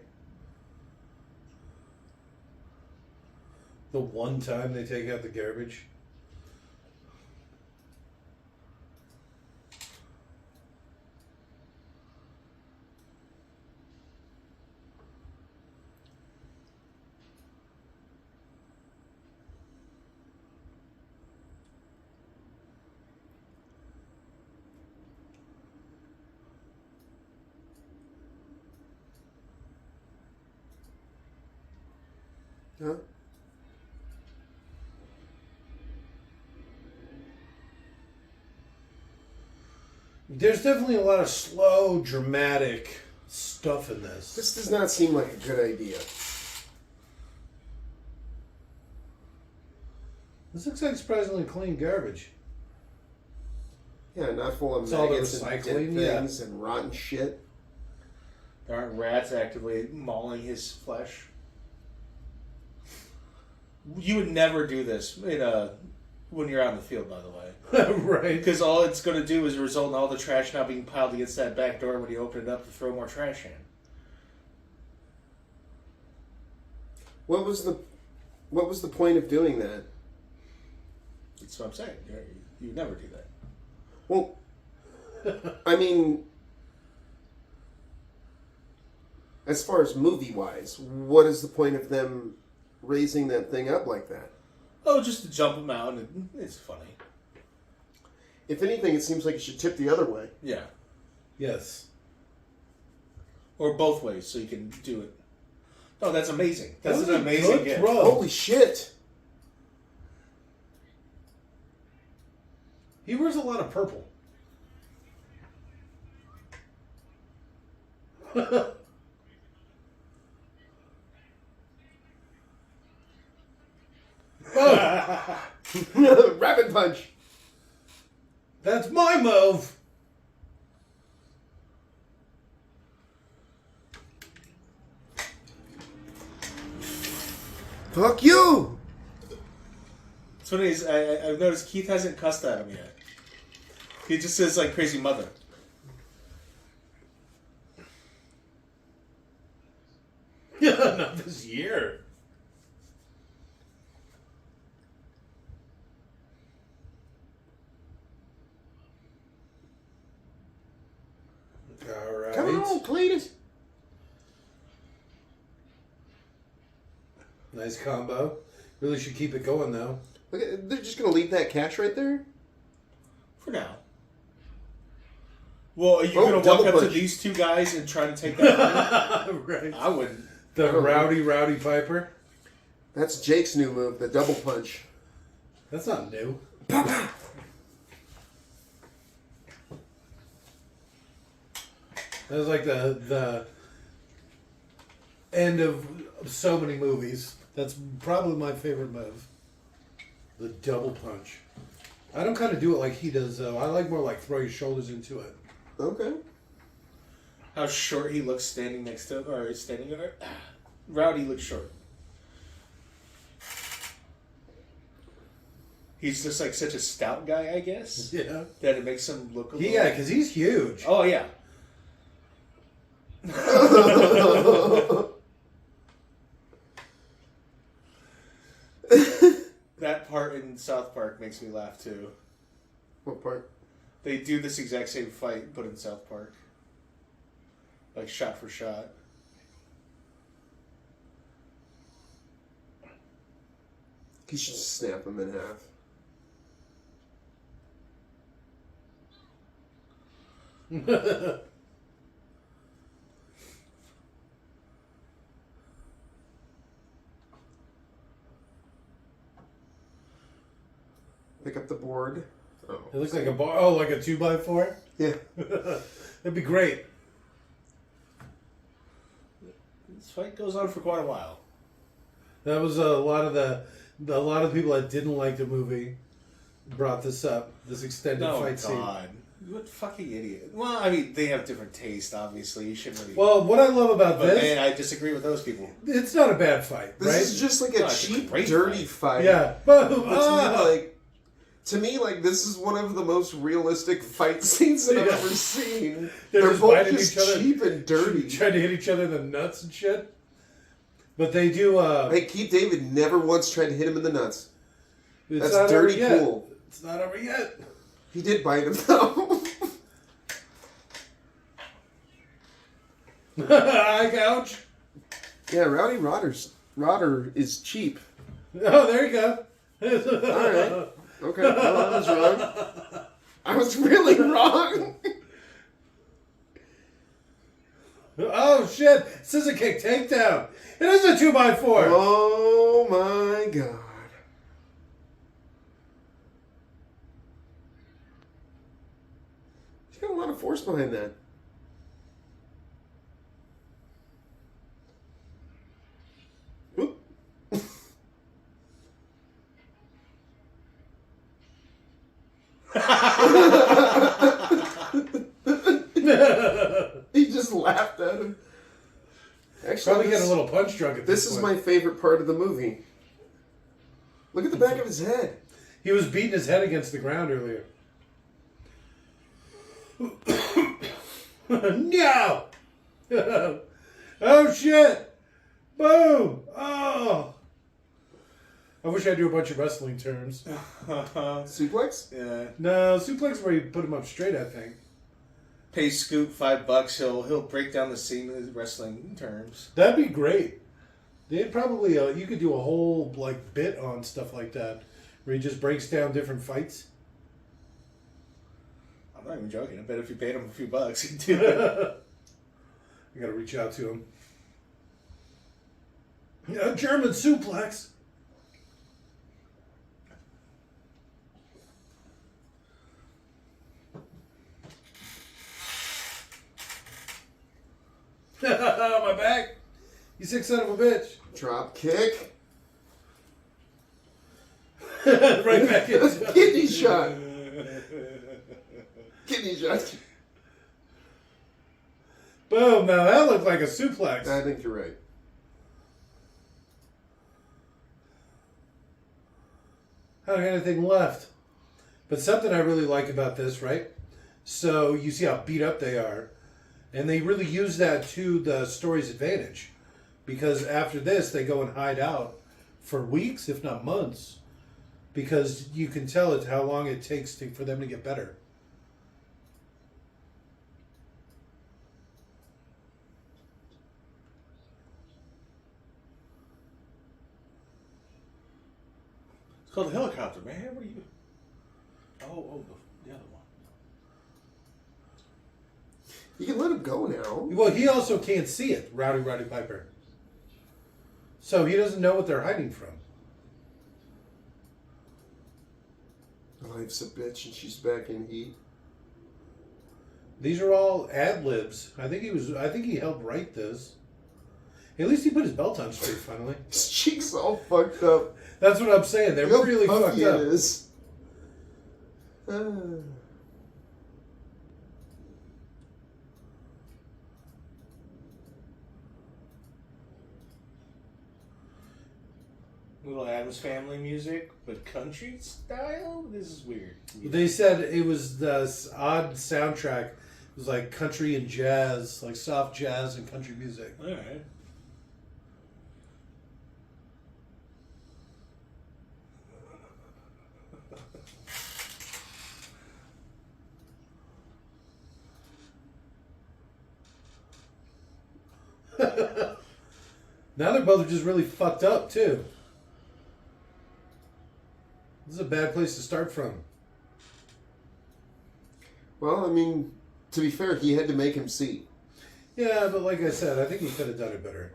The one time they take out the garbage. Huh? There's definitely a lot of slow, dramatic stuff in this. This does not seem like a good idea. This looks like surprisingly clean garbage. Yeah, not full of It's all the maggots and recycling, dead things and rotten shit. There aren't rats actively mauling his flesh. You would never do this when you're out in the field, by the way. Right. Because all it's going to do is result in all the trash now being piled against that back door when you open it up to throw more trash in. What was the point of doing that? That's what I'm saying. You never do that. Well, I mean, as far as movie-wise, what is the point of them raising that thing up like that? Oh, just to jump them out, and it's funny. If anything, it seems like it should tip the other way. Yeah. Yes. Or both ways, so you can do it. No, that's amazing. That That's was an a amazing good gift. throw. Holy shit! He wears a lot of purple. Rapid punch! That's my move. Fuck you! It's funny, I've noticed Keith hasn't cussed at him yet. He just says, like, crazy mother. Not this year. All right. Come on, Cletus! Nice combo. Really should keep it going though. Look, they're just gonna leave that catch right there? For now. Well, are you going to double walk up to punch. these two guys and try to take that money? Right. I wouldn't. The Rowdy Piper. That's Jake's new move, the double punch. That's not new. Papa! That was like the end of so many movies. That's probably my favorite move. The double punch. I don't kind of do it like he does, though. I like more like throw your shoulders into it. Okay. How short he looks standing next to him, or standing there. Rowdy looks short. He's just like such a stout guy, I guess. Yeah. That it makes him look a little... Yeah, because he's huge. Oh, yeah. That part in South Park makes me laugh, too. What part? They do this exact same fight, but in South Park. Like, shot for shot. He should snap him in half. Pick up the board. Oh. It looks like a bar. Oh, like a 2x4? Yeah. That'd be great. This fight goes on for quite a while. That was a lot of the people that didn't like the movie brought this up. This extended fight scene. What fucking idiot. Well, I mean, they have different taste, obviously. You shouldn't really... Well, what I love about But this, man, I disagree with those people. it's not a bad fight, This right? is just like a No, it's a cheap, great dirty fight. Yeah. Boom. But to me, this is one of the most realistic fight scenes that I've Yeah. ever seen. They're They're just both biting just each other. cheap and dirty. Trying to hit each other in the nuts and shit. But they do. Hey, Keith David never once tried to hit him in the nuts. It's That's not dirty over yet. pool. It's not over yet. He did bite him though. Eye gouge. Yeah, Rowdy Rodder is cheap. Oh, there you go. All right. Okay, well, I was wrong. I was really wrong. Oh shit! Scissor kick takedown. It is a 2x4. Oh my god. He's got a lot of force behind that. Oop. He just laughed at him. Actually, Probably getting a little punch drunk at this This is point. my favorite part of the movie. Look at the back of his head. He was beating his head against the ground earlier. No! Oh shit! Boom! Oh! I wish I do a bunch of wrestling terms. Suplex? Yeah. No, suplex where you put him up straight, I think. Pay Scoop $5, he'll break down the scene in wrestling terms. That'd be great. They'd probably you could do a whole bit on stuff like that, where he just breaks down different fights. I'm not even joking. I bet if you paid him a few bucks, he'd do it. I gotta reach out to him. Yeah, German suplex. My back. You sick son of a bitch. Drop kick. Right back into it. Kidney shot. Kidney shot. Boom. Now that looked like a suplex. I think you're right. I don't have anything left. But something I really like about this, right? So you see how beat up they are. And they really use that to the story's advantage. Because after this, they go and hide out for weeks, if not months. Because you can tell it how long it takes for them to get better. It's called a helicopter, man. What are you... Oh, the other one. You can let him go now. Well, he also can't see it, Roddy Piper. So he doesn't know what they're hiding from. Life's a bitch and she's back in heat. These are all ad-libs. I think he helped write this. At least he put his belt on straight finally. His cheeks all fucked up. That's what I'm saying. They're Look really how fucked puffy up. it is. Little Addams Family music, but country style? This is weird. They said it was this odd soundtrack. It was like country and jazz, like soft jazz and country music. Alright. Now they're both just really fucked up too. This is a bad place to start from. Well, I mean, to be fair, he had to make him see. Yeah, but like I said, I think he could have done it better.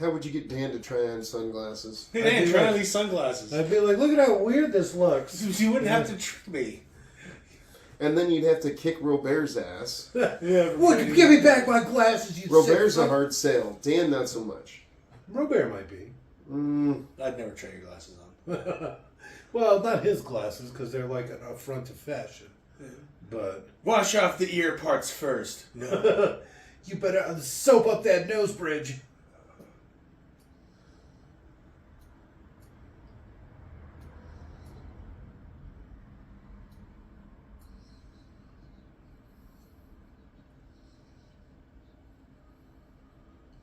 How would you get Dan to try on sunglasses? Hey, I'd man, be try like- on these sunglasses. I'd be like, look at how weird this looks. You wouldn't have to trick me. And then you'd have to kick Robert's ass. Yeah. Look, give me back my glasses, you Robert's sick a fuck. hard sale. Dan, not so much. Robert might be. I'd never try your glasses on. Well, not his glasses, because they're like an affront to fashion. But Wash off the ear parts first. No. you better soap up that nose bridge.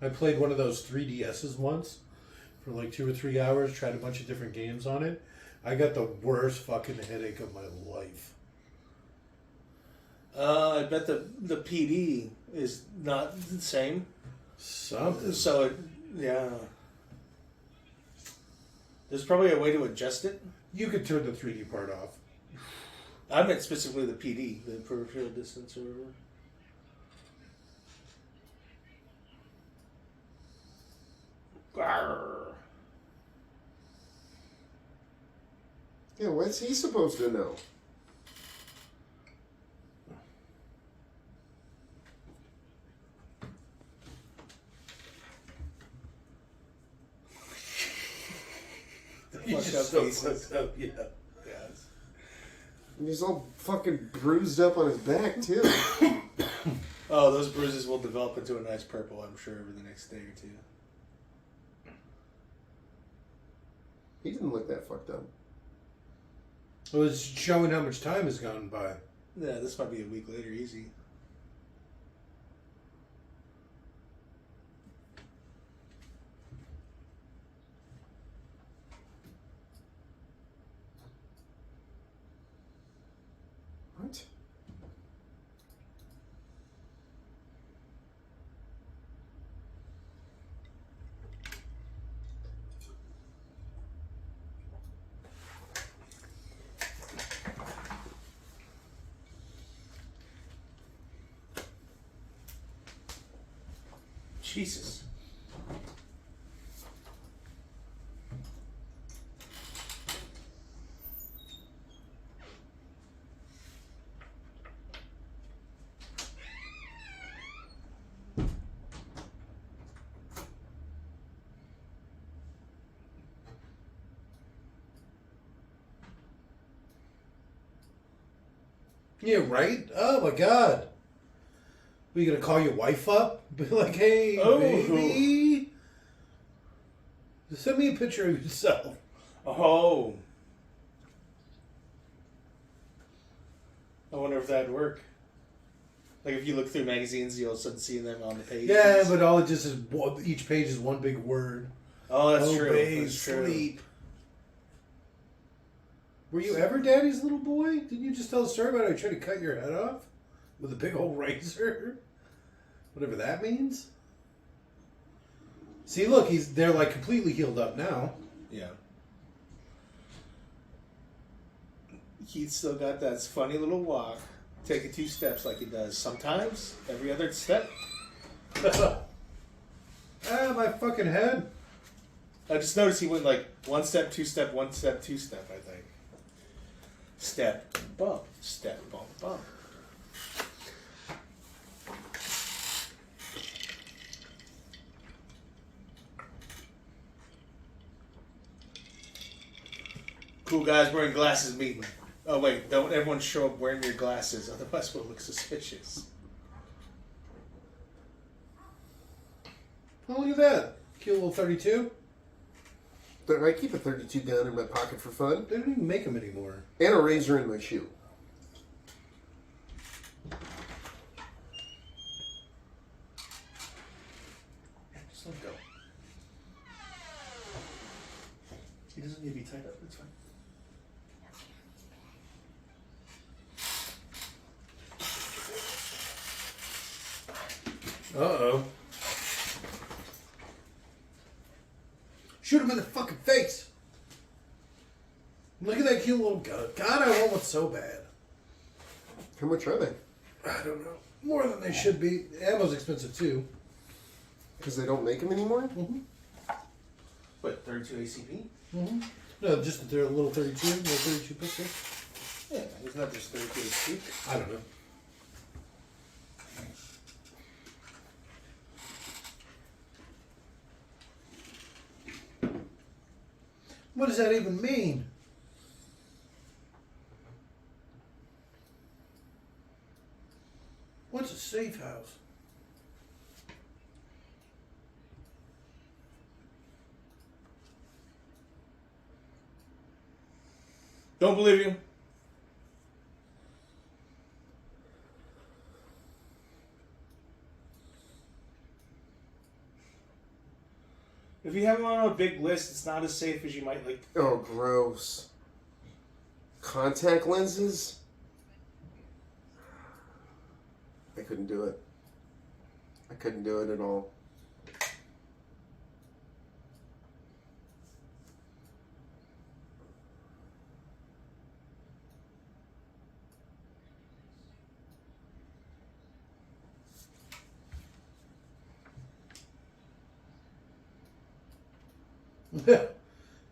I played one of those 3DSs once for like 2 or 3 hours, tried a bunch of different games on it. I got the worst fucking headache of my life. I bet the PD is not the same. Something. So, yeah. There's probably a way to adjust it. You could turn the 3D part off. I meant specifically the PD, the peripheral distance or whatever. Grrr. Yeah, what's he supposed to know? Fucked up faces. fucked up, yeah. Yes. And he's all fucking bruised up on his back, too. Oh, those bruises will develop into a nice purple, I'm sure, over the next day or two. He didn't look that fucked up. Well, it's showing how much time has gone by. Yeah, this might be a week later, easy. What? Jesus. Yeah, right? Oh my god. Are you gonna call your wife up? Be like, hey, Oh. baby. Send me a picture of yourself. Oh. I wonder if that'd work. Like if you look through magazines, you'll suddenly see them on the page. Yeah, but all it just is, each page is one big word. Oh, that's Oh, true. babe, That's true. sleep. Were you ever daddy's little boy? Didn't you just tell a story about how you tried to cut your head off? With a big old razor? Whatever that means? See, look, they're like completely healed up now. Yeah. He's still got that funny little walk, taking 2 steps like he does. Sometimes, every other step. My fucking head. I just noticed he went like 1 step, 2 step, 1 step, 2 step, I think. Step, bump, bump. Cool guys wearing glasses meeting. Oh wait, don't everyone show up wearing your glasses, otherwise we'll look suspicious. Oh, look at that. Cute little 32. I keep a 32 gun in my pocket for fun. They don't even make them anymore. And a razor in my shoe. Just let him go. He doesn't need to be tied up, it's fine. Uh-oh. Shoot him in the fucking face. Look at that cute little gun. God, I want one so bad. How much are they? I don't know. More than they should be. Ammo's expensive too. Because they don't make them anymore? Mm-hmm. What, 32 ACP? Mm-hmm. No, just their little 32 pistol. Yeah, isn't that just 32 ACP? I don't know. What does that even mean? What's a safe house? Don't believe you. If you have them on a big list, it's not as safe as you might like. Oh, gross. Contact lenses? I couldn't do it. I couldn't do it at all.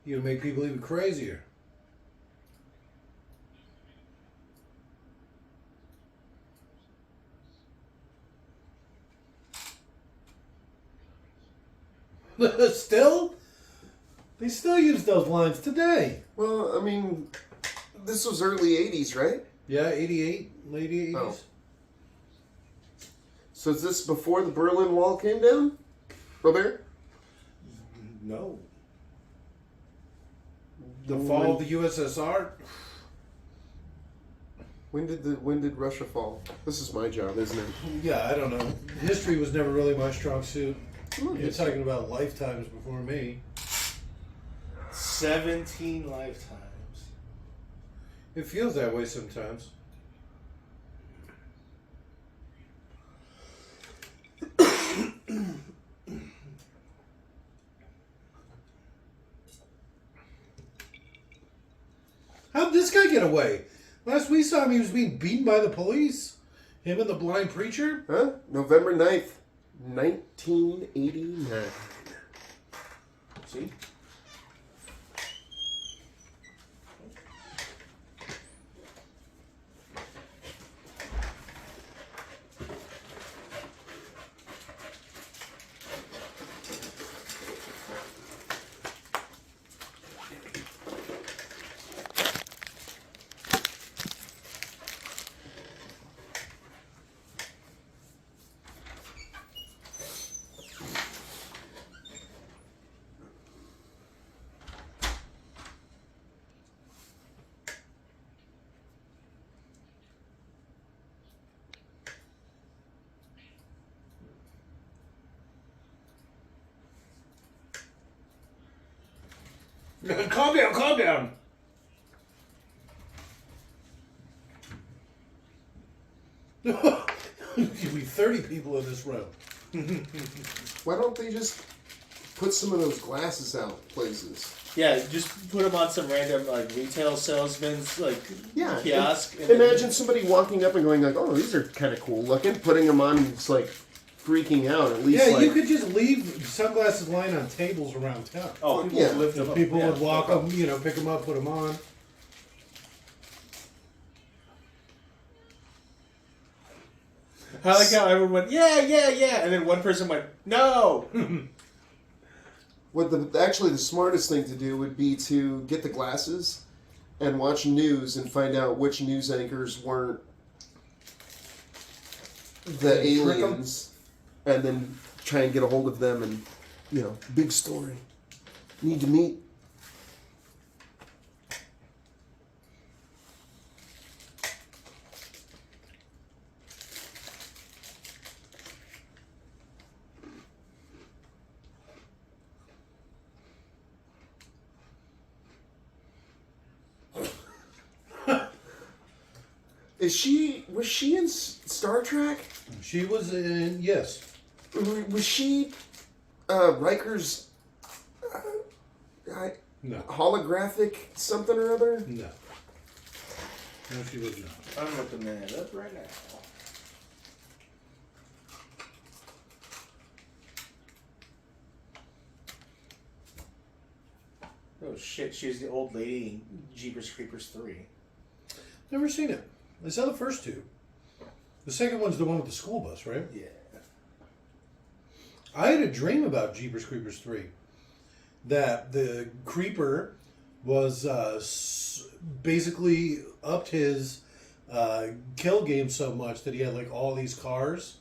You make people even crazier. Still? They still use those lines today. Well, I mean, this was early 80s, right? Yeah, 88, late 80s. Oh. So is this before the Berlin Wall came down? Robert? No. The fall of the USSR? When did Russia fall? This is my job, isn't it? Yeah, I don't know. History was never really my strong suit. Ooh, You're talking about lifetimes before me. 17 lifetimes. It feels that way sometimes. How'd this guy get away? Last we saw him, he was being beaten by the police. Him and the blind preacher. Huh? November 9th, 1989. See? Calm down, calm down. There'll be 30 people in this room. Why don't they just put some of those glasses out places. Yeah, just put them on some random like retail salesman's kiosk. Imagine somebody walking up and going like, "Oh, these are kind of cool looking." Putting them on, it's like freaking out. At least, you could just leave sunglasses lying on tables around town. Oh, people would lift them up. People would walk them, pick them up, put them on. I like how everyone went, yeah, and then one person went, no. Actually the smartest thing to do would be to get the glasses and watch news and find out which news anchors weren't the aliens, and then try and get a hold of them and, big story. Need to meet. Was she in Star Trek? She was in, yes. Was she Riker's no. holographic something or other? No. No, she was not. I'm looking that up right now. Oh shit, she was the old lady in Jeepers Creepers 3. Never seen it. I saw the first two. The second one's the one with the school bus, right? Yeah. I had a dream about Jeepers Creepers 3. That the creeper was basically upped his kill game so much that he had like all these cars.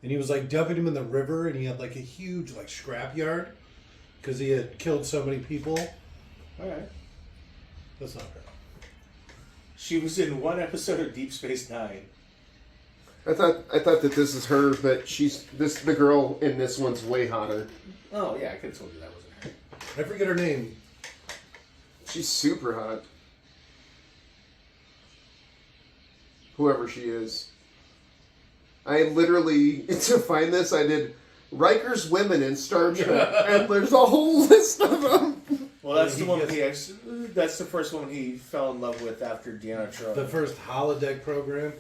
And he was like dumping them in the river, and he had like a huge like scrap yard because he had killed so many people. Alright. That's not her. She was in one episode of Deep Space Nine. I thought that this is her, but the girl in this one's way hotter. Oh yeah, I could have told you that wasn't her. I forget her name. She's super hot. Whoever she is. I literally, to find this, I did Riker's women in Star Trek, and there's a whole list of them. Well, that's the one that's the first one he fell in love with after Deanna Troi. The first holodeck program.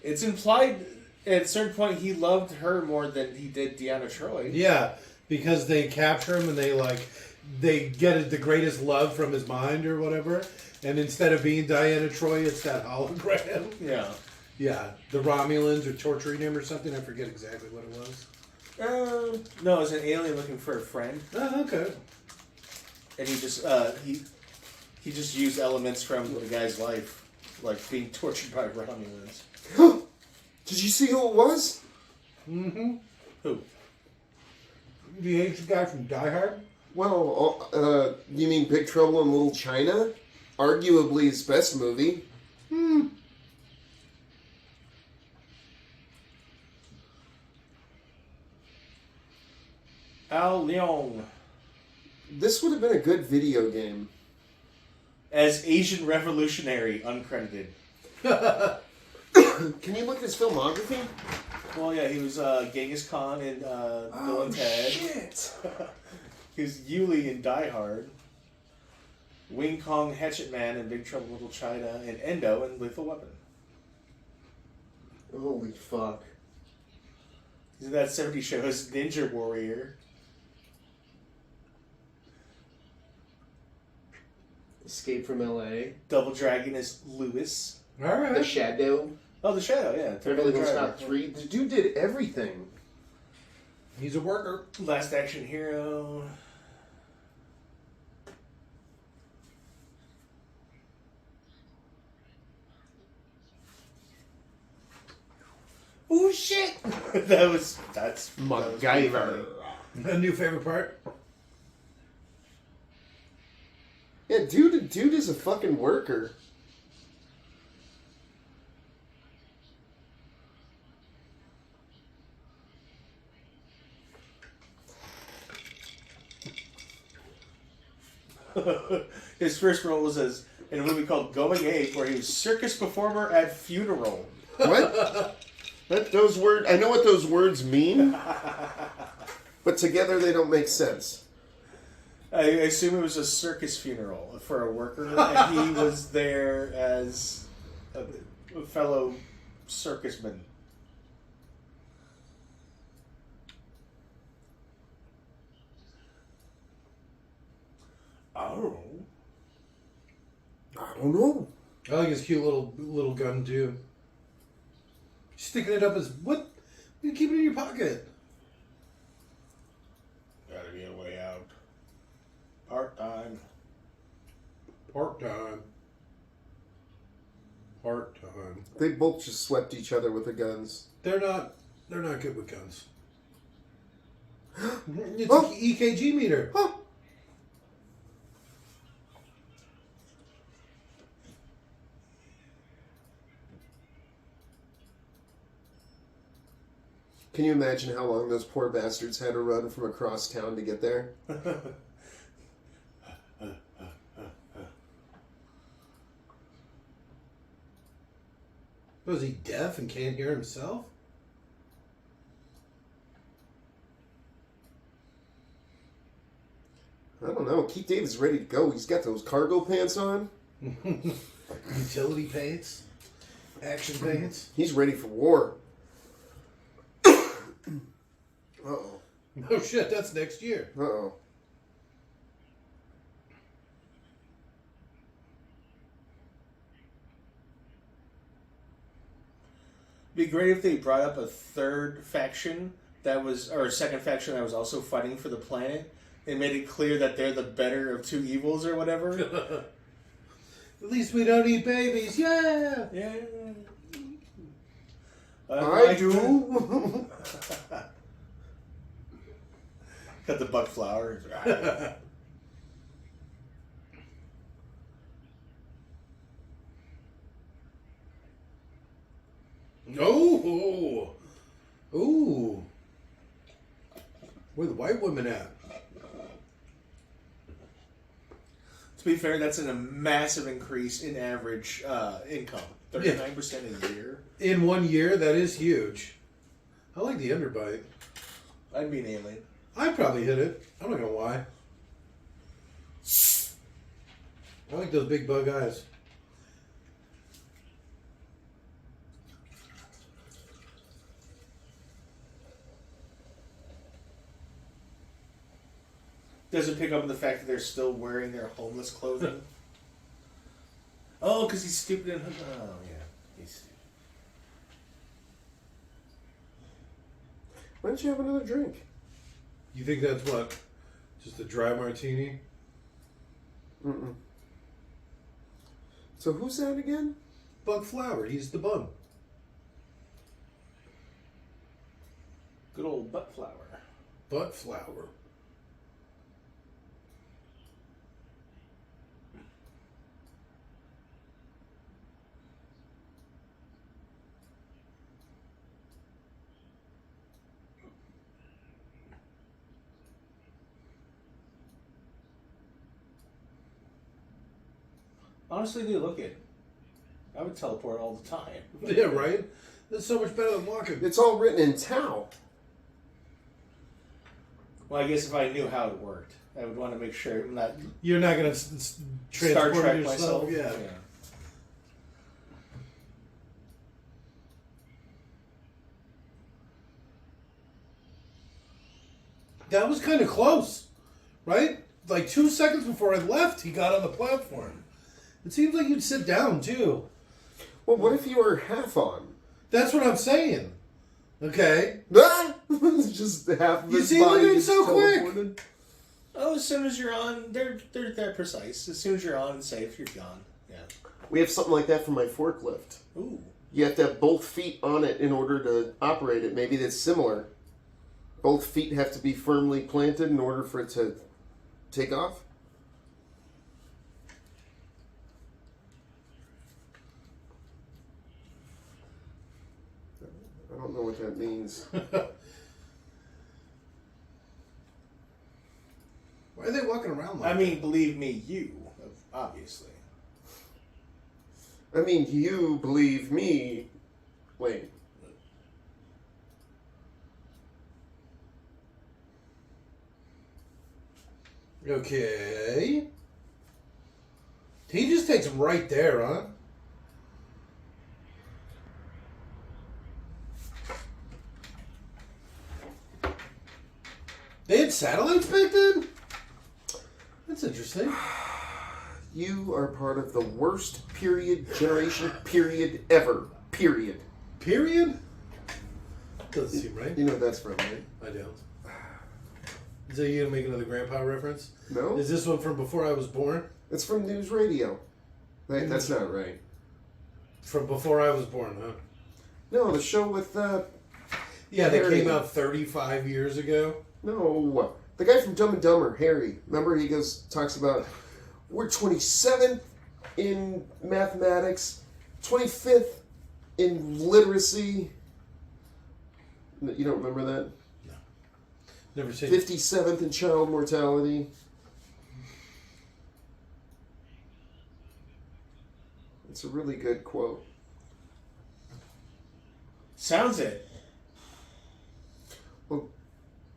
It's implied at a certain point he loved her more than he did Deanna Troi. Yeah, because they capture him and they get the greatest love from his mind or whatever. And instead of being Diana Troy, it's that hologram. Yeah. Yeah, the Romulans are torturing him or something. I forget exactly what it was. No, it was an alien looking for a friend. Oh, okay. And he just he just used elements from the guy's life, like being tortured by Romulans. Did you see who it was? Mm-hmm. Who? The Asian guy from Die Hard? Well, you mean Big Trouble in Little China? Arguably his best movie. Al Leong. This would have been a good video game. As Asian Revolutionary, uncredited. Can you look at his filmography? Well, yeah, he was Genghis Khan in Bill and Ted. Shit! He was Yuli in Die Hard. Wing Kong Hatchet Man in Big Trouble in Little China. And Endo in Lethal Weapon. Holy fuck. He's in that 70s show as Ninja Warrior. Escape from L.A. Double Dragon is Lewis. All right. The Shadow. Oh, The Shadow, yeah. Beverly Hills Cop 3. The dude did everything. He's a worker. Last Action Hero. Oh shit! that's MacGyver. A new favorite part? Yeah, dude is a fucking worker. His first role was as in a movie called Going Ape, where he was circus performer at funeral. What? I know what those words mean. But together they don't make sense. I assume it was a circus funeral for a worker, and he was there as a fellow circusman. Oh. I don't know. I like his cute little gun too. Sticking it up as what? You keep it in your pocket. Gotta be a way out. Part time. Part time. Part time. They both just swept each other with the guns. They're not good with guns. It's Oh. an EKG meter. Huh. Can you imagine how long those poor bastards had to run from across town to get there? Was he deaf and can't hear himself? I don't know. Keith David's ready to go. He's got those cargo pants on. Utility pants? Action pants? He's ready for war. Uh-oh. Oh shit, that's next year. Uh-oh. It'd be great if they brought up a third faction or a second faction that was also fighting for the planet and made it clear that they're the better of two evils or whatever. At least we don't eat babies. Yeah. Yeah. I do. Cut the buck flower. Oh. Ooh. Where the white women at? To be fair, that's a massive increase in average income. 39% a year. In 1 year, that is huge. I like the underbite. I'd be an alien. I'd probably hit it. I'm not gonna lie. I like those big bug eyes. Does it pick up on the fact that they're still wearing their homeless clothing? Oh, because he's stupid and... Oh, yeah. He's stupid. Why don't you have another drink? You think that's what? Just a dry martini? Mm-mm. So who's that again? Bug Flower. He's the bum. Good old butt flower. Butt Flower. Honestly, dude, look it. I would teleport all the time. Yeah, right? That's so much better than walking. It's all written in Tau. Well, I guess if I knew how it worked, I would want to make sure I'm not You're not going to Star transport Trek yourself. myself. Yeah. That was kind of close, right? Like 2 seconds before I left, he got on the platform. It seems like you'd sit down, too. Well, what if you were half on? That's what I'm saying. Okay? Just half of You his see, body look at it gets so quick. teleported. Oh, as soon as you're on, they're that precise. As soon as you're on and safe, you're gone. Yeah. We have something like that for my forklift. Ooh. You have to have both feet on it in order to operate it. Maybe that's similar. Both feet have to be firmly planted in order for it to take off. I don't know what that means. Why are they walking around like I mean, believe me, you, obviously. I mean, you believe me. Wait. Okay. He just takes him right there, huh? They had satellites back then? That's interesting. You are part of the worst generation ever. Period. Period? Doesn't seem right. You know what that's from, right? I don't. Is that you gonna make another grandpa reference? No. Is this one from before I was born? It's from News Radio. That's not right. From before I was born, huh? No, the show with Yeah, that Harry. came out 35 years ago. No, the guy from Dumb and Dumber, Harry. Remember, he talks about we're 27th in mathematics, 25th in literacy. You don't remember that? No. Never seen 57th in child mortality. It's a really good quote. Sounds it. Well,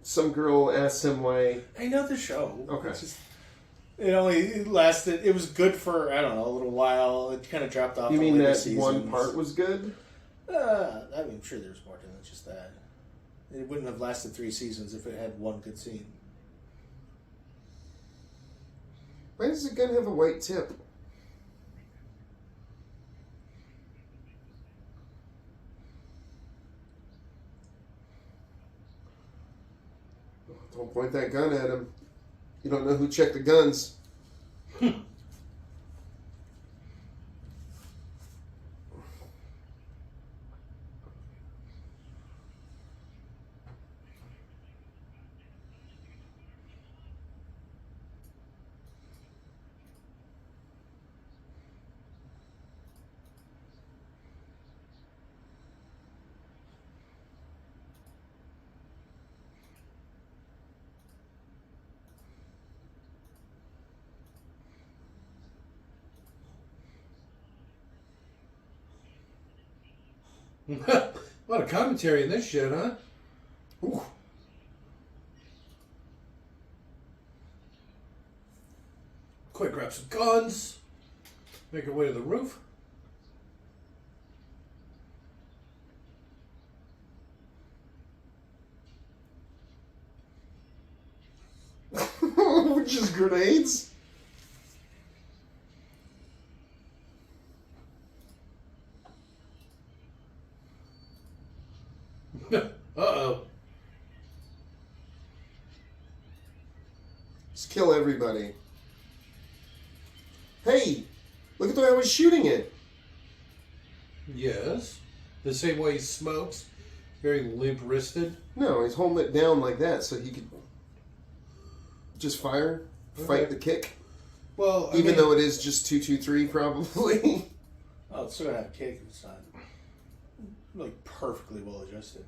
some girl asked him why. I know the show. Okay. It's just, it only lasted. It was good for I don't know a little while. It kind of dropped off. You in mean later that seasons. one part was good? I mean, I'm sure there's more to it than just that. It wouldn't have lasted 3 seasons if it had one good scene. Why does a gun have a white tip? Don't point that gun at him. You don't know who checked the guns. A lot of commentary in this shit, huh? Ooh. Quick, grab some guns. Make our way to the roof. Just grenades? Uh-oh. Just kill everybody. Hey, look at the way I was shooting it. Yes. The same way he smokes. Very limp-wristed. No, he's holding it down like that so he could just fire, fight Okay. the kick. Well, Even though it is just 2-2-3 probably. Oh, it's still gonna have a kick. It's not like perfectly well adjusted,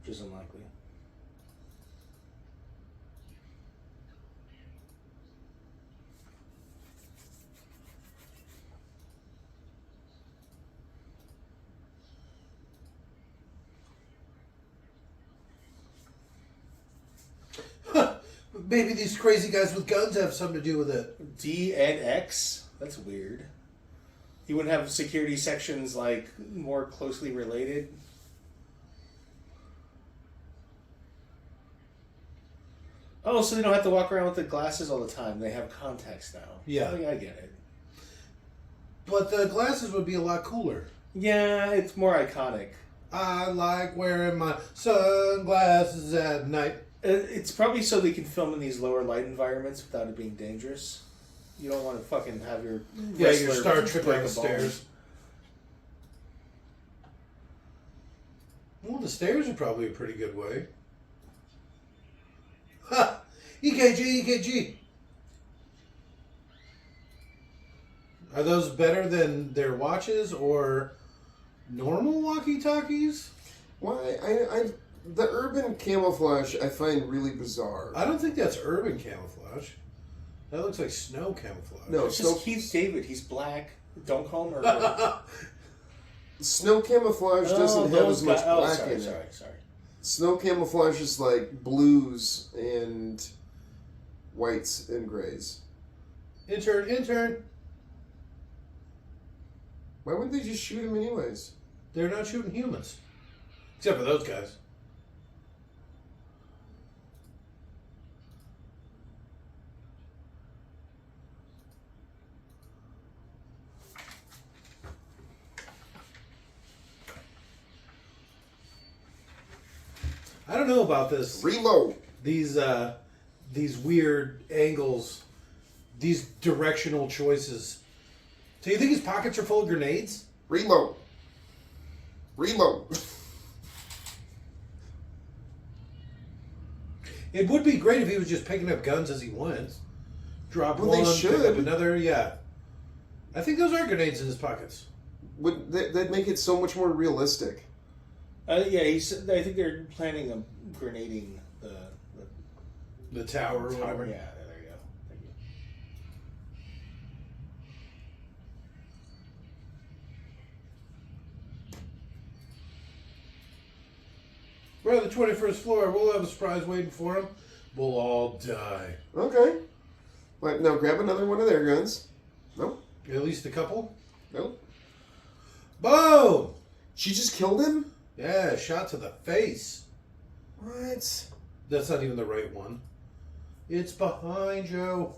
which is unlikely. maybe these crazy guys with guns have something to do with it. D and X? That's weird. You wouldn't have security sections like more closely related? Oh, so they don't have to walk around with the glasses all the time. They have contacts now. Yeah. I get it. But the glasses would be a lot cooler. Yeah, it's more iconic. I like wearing my sunglasses at night. It's probably so they can film in these lower light environments without it being dangerous. You don't want to fucking have your Yeah, wrestler your star trip break down the a bone. stairs. Well, the stairs are probably a pretty good way. Ha! EKG, EKG. Are those better than their watches or normal walkie-talkies? Why? The urban camouflage I find really bizarre. I don't think that's urban camouflage. That looks like snow camouflage. No, It's just Keith David. He's black. Don't call him urban. Snow camouflage doesn't have as much black sorry, in it. Sorry. Snow camouflage is like blues and whites and grays. Intern. Why wouldn't they just shoot him anyways? They're not shooting humans. Except for those guys. I don't know about this. Reload. These weird angles, these directional choices. So you think his pockets are full of grenades? Reload. It would be great if he was just picking up guns as he went. Drop Well, one, they pick up should. another. Yeah, I think those are grenades in his pockets. Would that'd make it so much more realistic? Yeah, I think they're planning on grenading The tower or tower. whatever. Yeah, there you go. Thank you. We're on the 21st floor. We'll have a surprise waiting for him. We'll all die. Okay. But now grab another one of their guns. No. At least a couple. No. Boom! She just killed him? Yeah, shot to the face. What? That's not even the right one. It's behind you.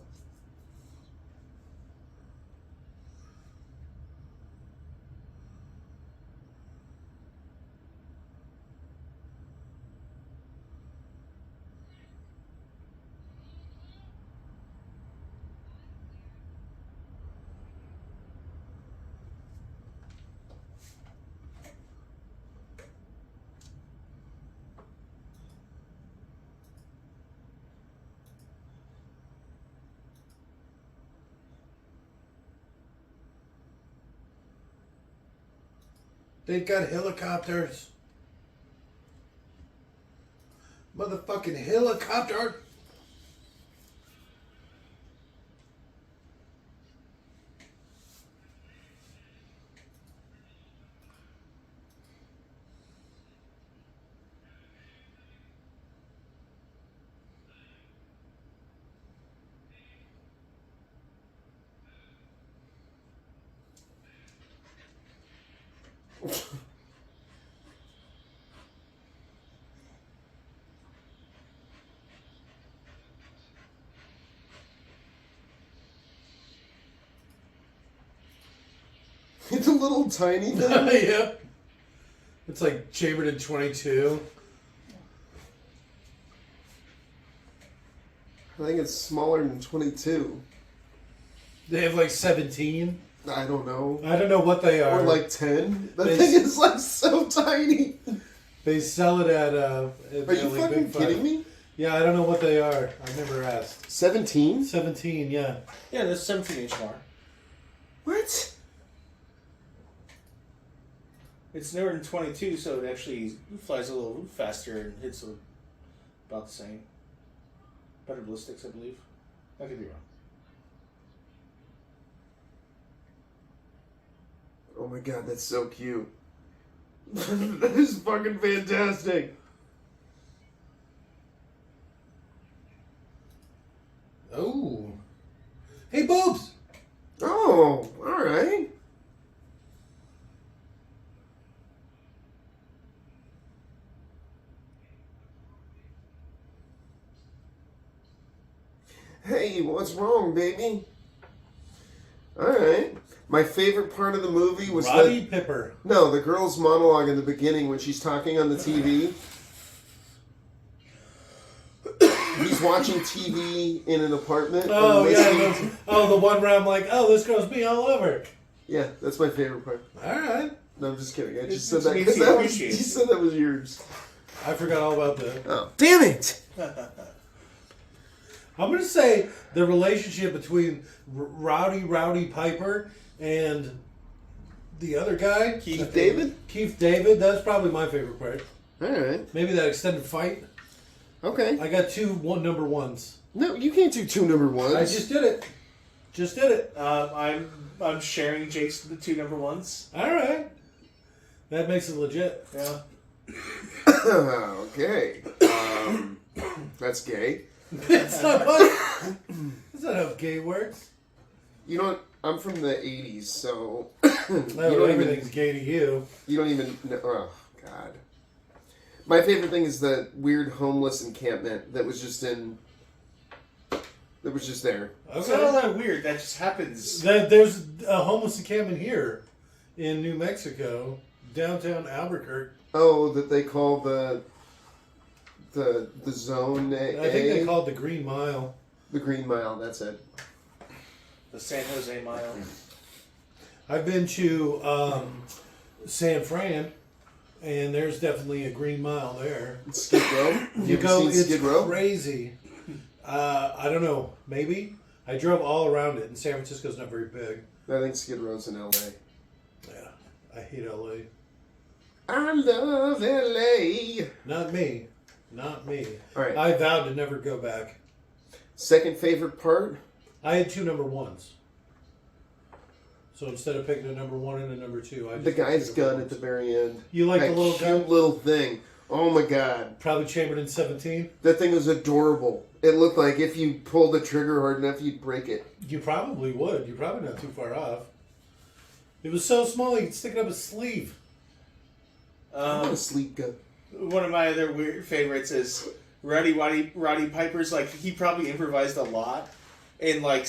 They've got helicopters. Motherfucking helicopter. It's a little tiny thing. Yeah. It's like chambered in 22. I think it's smaller than 22. They have like 17. I don't know. I don't know what they are. Or like 10. That They- thing is like so tiny. They sell it at Are you like fucking Big Five. kidding me? Yeah, I don't know what they are. I've never asked. 17? 17, yeah. Yeah, that's 17-inch bar. What? It's newer than 22, so it actually flies a little faster and hits about the same. Better ballistics, I believe. I could be wrong. Oh my god, that's so cute. That is fucking fantastic. Oh. Hey, boobs! Oh, alright. Hey, what's wrong, baby? Alright. My favorite part of the movie was Roddy Piper. the girl's monologue in the beginning when she's talking on the TV. He's watching TV in an apartment. Oh, and yeah. listening The one where I'm like, oh, this girl's me all over. Yeah, that's my favorite part. All right. No, I'm just kidding. I It's- just said it that makes because you that was, appreciate you it. said that was yours. I forgot all about that. Oh, damn it! I'm going to say the relationship between Rowdy Piper and the other guy. Keith David? Keith David. That's probably my favorite part. Alright. Maybe that extended fight. Okay. I got number ones. No, you can't do two number ones. I just did it. Just did it. I'm sharing Jake's the 2 number ones. All right. That makes it legit. Yeah. Okay. That's gay. That's not what. That's not how gay works. You know what? I'm from the 80s, so... Everything's gay to you. You don't even know... Oh, God. My favorite thing is the weird homeless encampment that was just in... That was just there. It's not all that weird. That just happens. There's a homeless encampment here in New Mexico, downtown Albuquerque. Oh, that they call the zone A? I think they call it the Green Mile. The Green Mile, that's it. The San Jose Mile. I've been to San Fran, and there's definitely a Green Mile there. Skid Row? You go, seen it's Skid Row? crazy. I don't know, maybe. I drove all around it, and San Francisco's not very big. I think Skid Row's in LA. Yeah, I hate LA. I love LA. Not me. Not me. All right. I vowed to never go back. Second favorite part? I had 2 number 1s. So instead of picking a number 1 and a number 2, I just The guy's picked number gun at the very end. You like that the little cute gun? little thing. Oh my God. Probably chambered in 17. That thing was adorable. It looked like if you pulled the trigger hard enough, you'd break it. You probably would. You're probably not too far off. It was so small you could stick it up his sleeve. I want a sleep gun. One of my other weird favorites is Roddy Piper's. Like, he probably improvised a lot, and like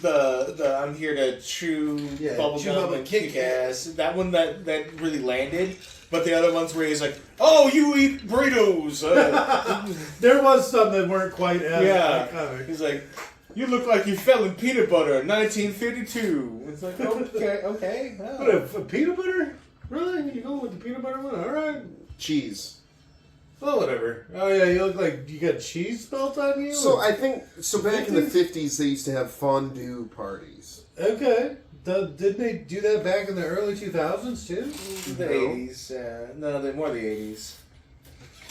the I'm here to chew bubblegum and kick ass. That one that really landed. But the other ones where he's like, "Oh, you eat burritos." There was some that weren't quite as iconic. He's like, "You look like you fell in peanut butter, 1952." It's like, okay. Oh. What, a peanut butter? Really? You going with the peanut butter one? All right. Cheese. Well, whatever. Oh yeah, you look like you got cheese spelt on you. So I think back in the 50s they used to have fondue parties. Okay. Didn't they do that back in the early 2000s too? The 80s, no, they're more the 80s.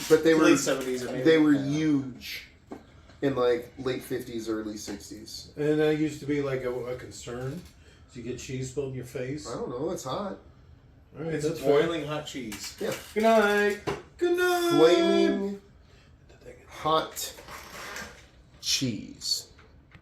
But they were late 70s or maybe. They were huge in like late 50s, early 60s. And that used to be like a concern. Do you get cheese spilled in your face? I don't know. It's hot. All right, It's that's boiling hot cheese. Yeah. Good night. Good night. Flaming hot cheese.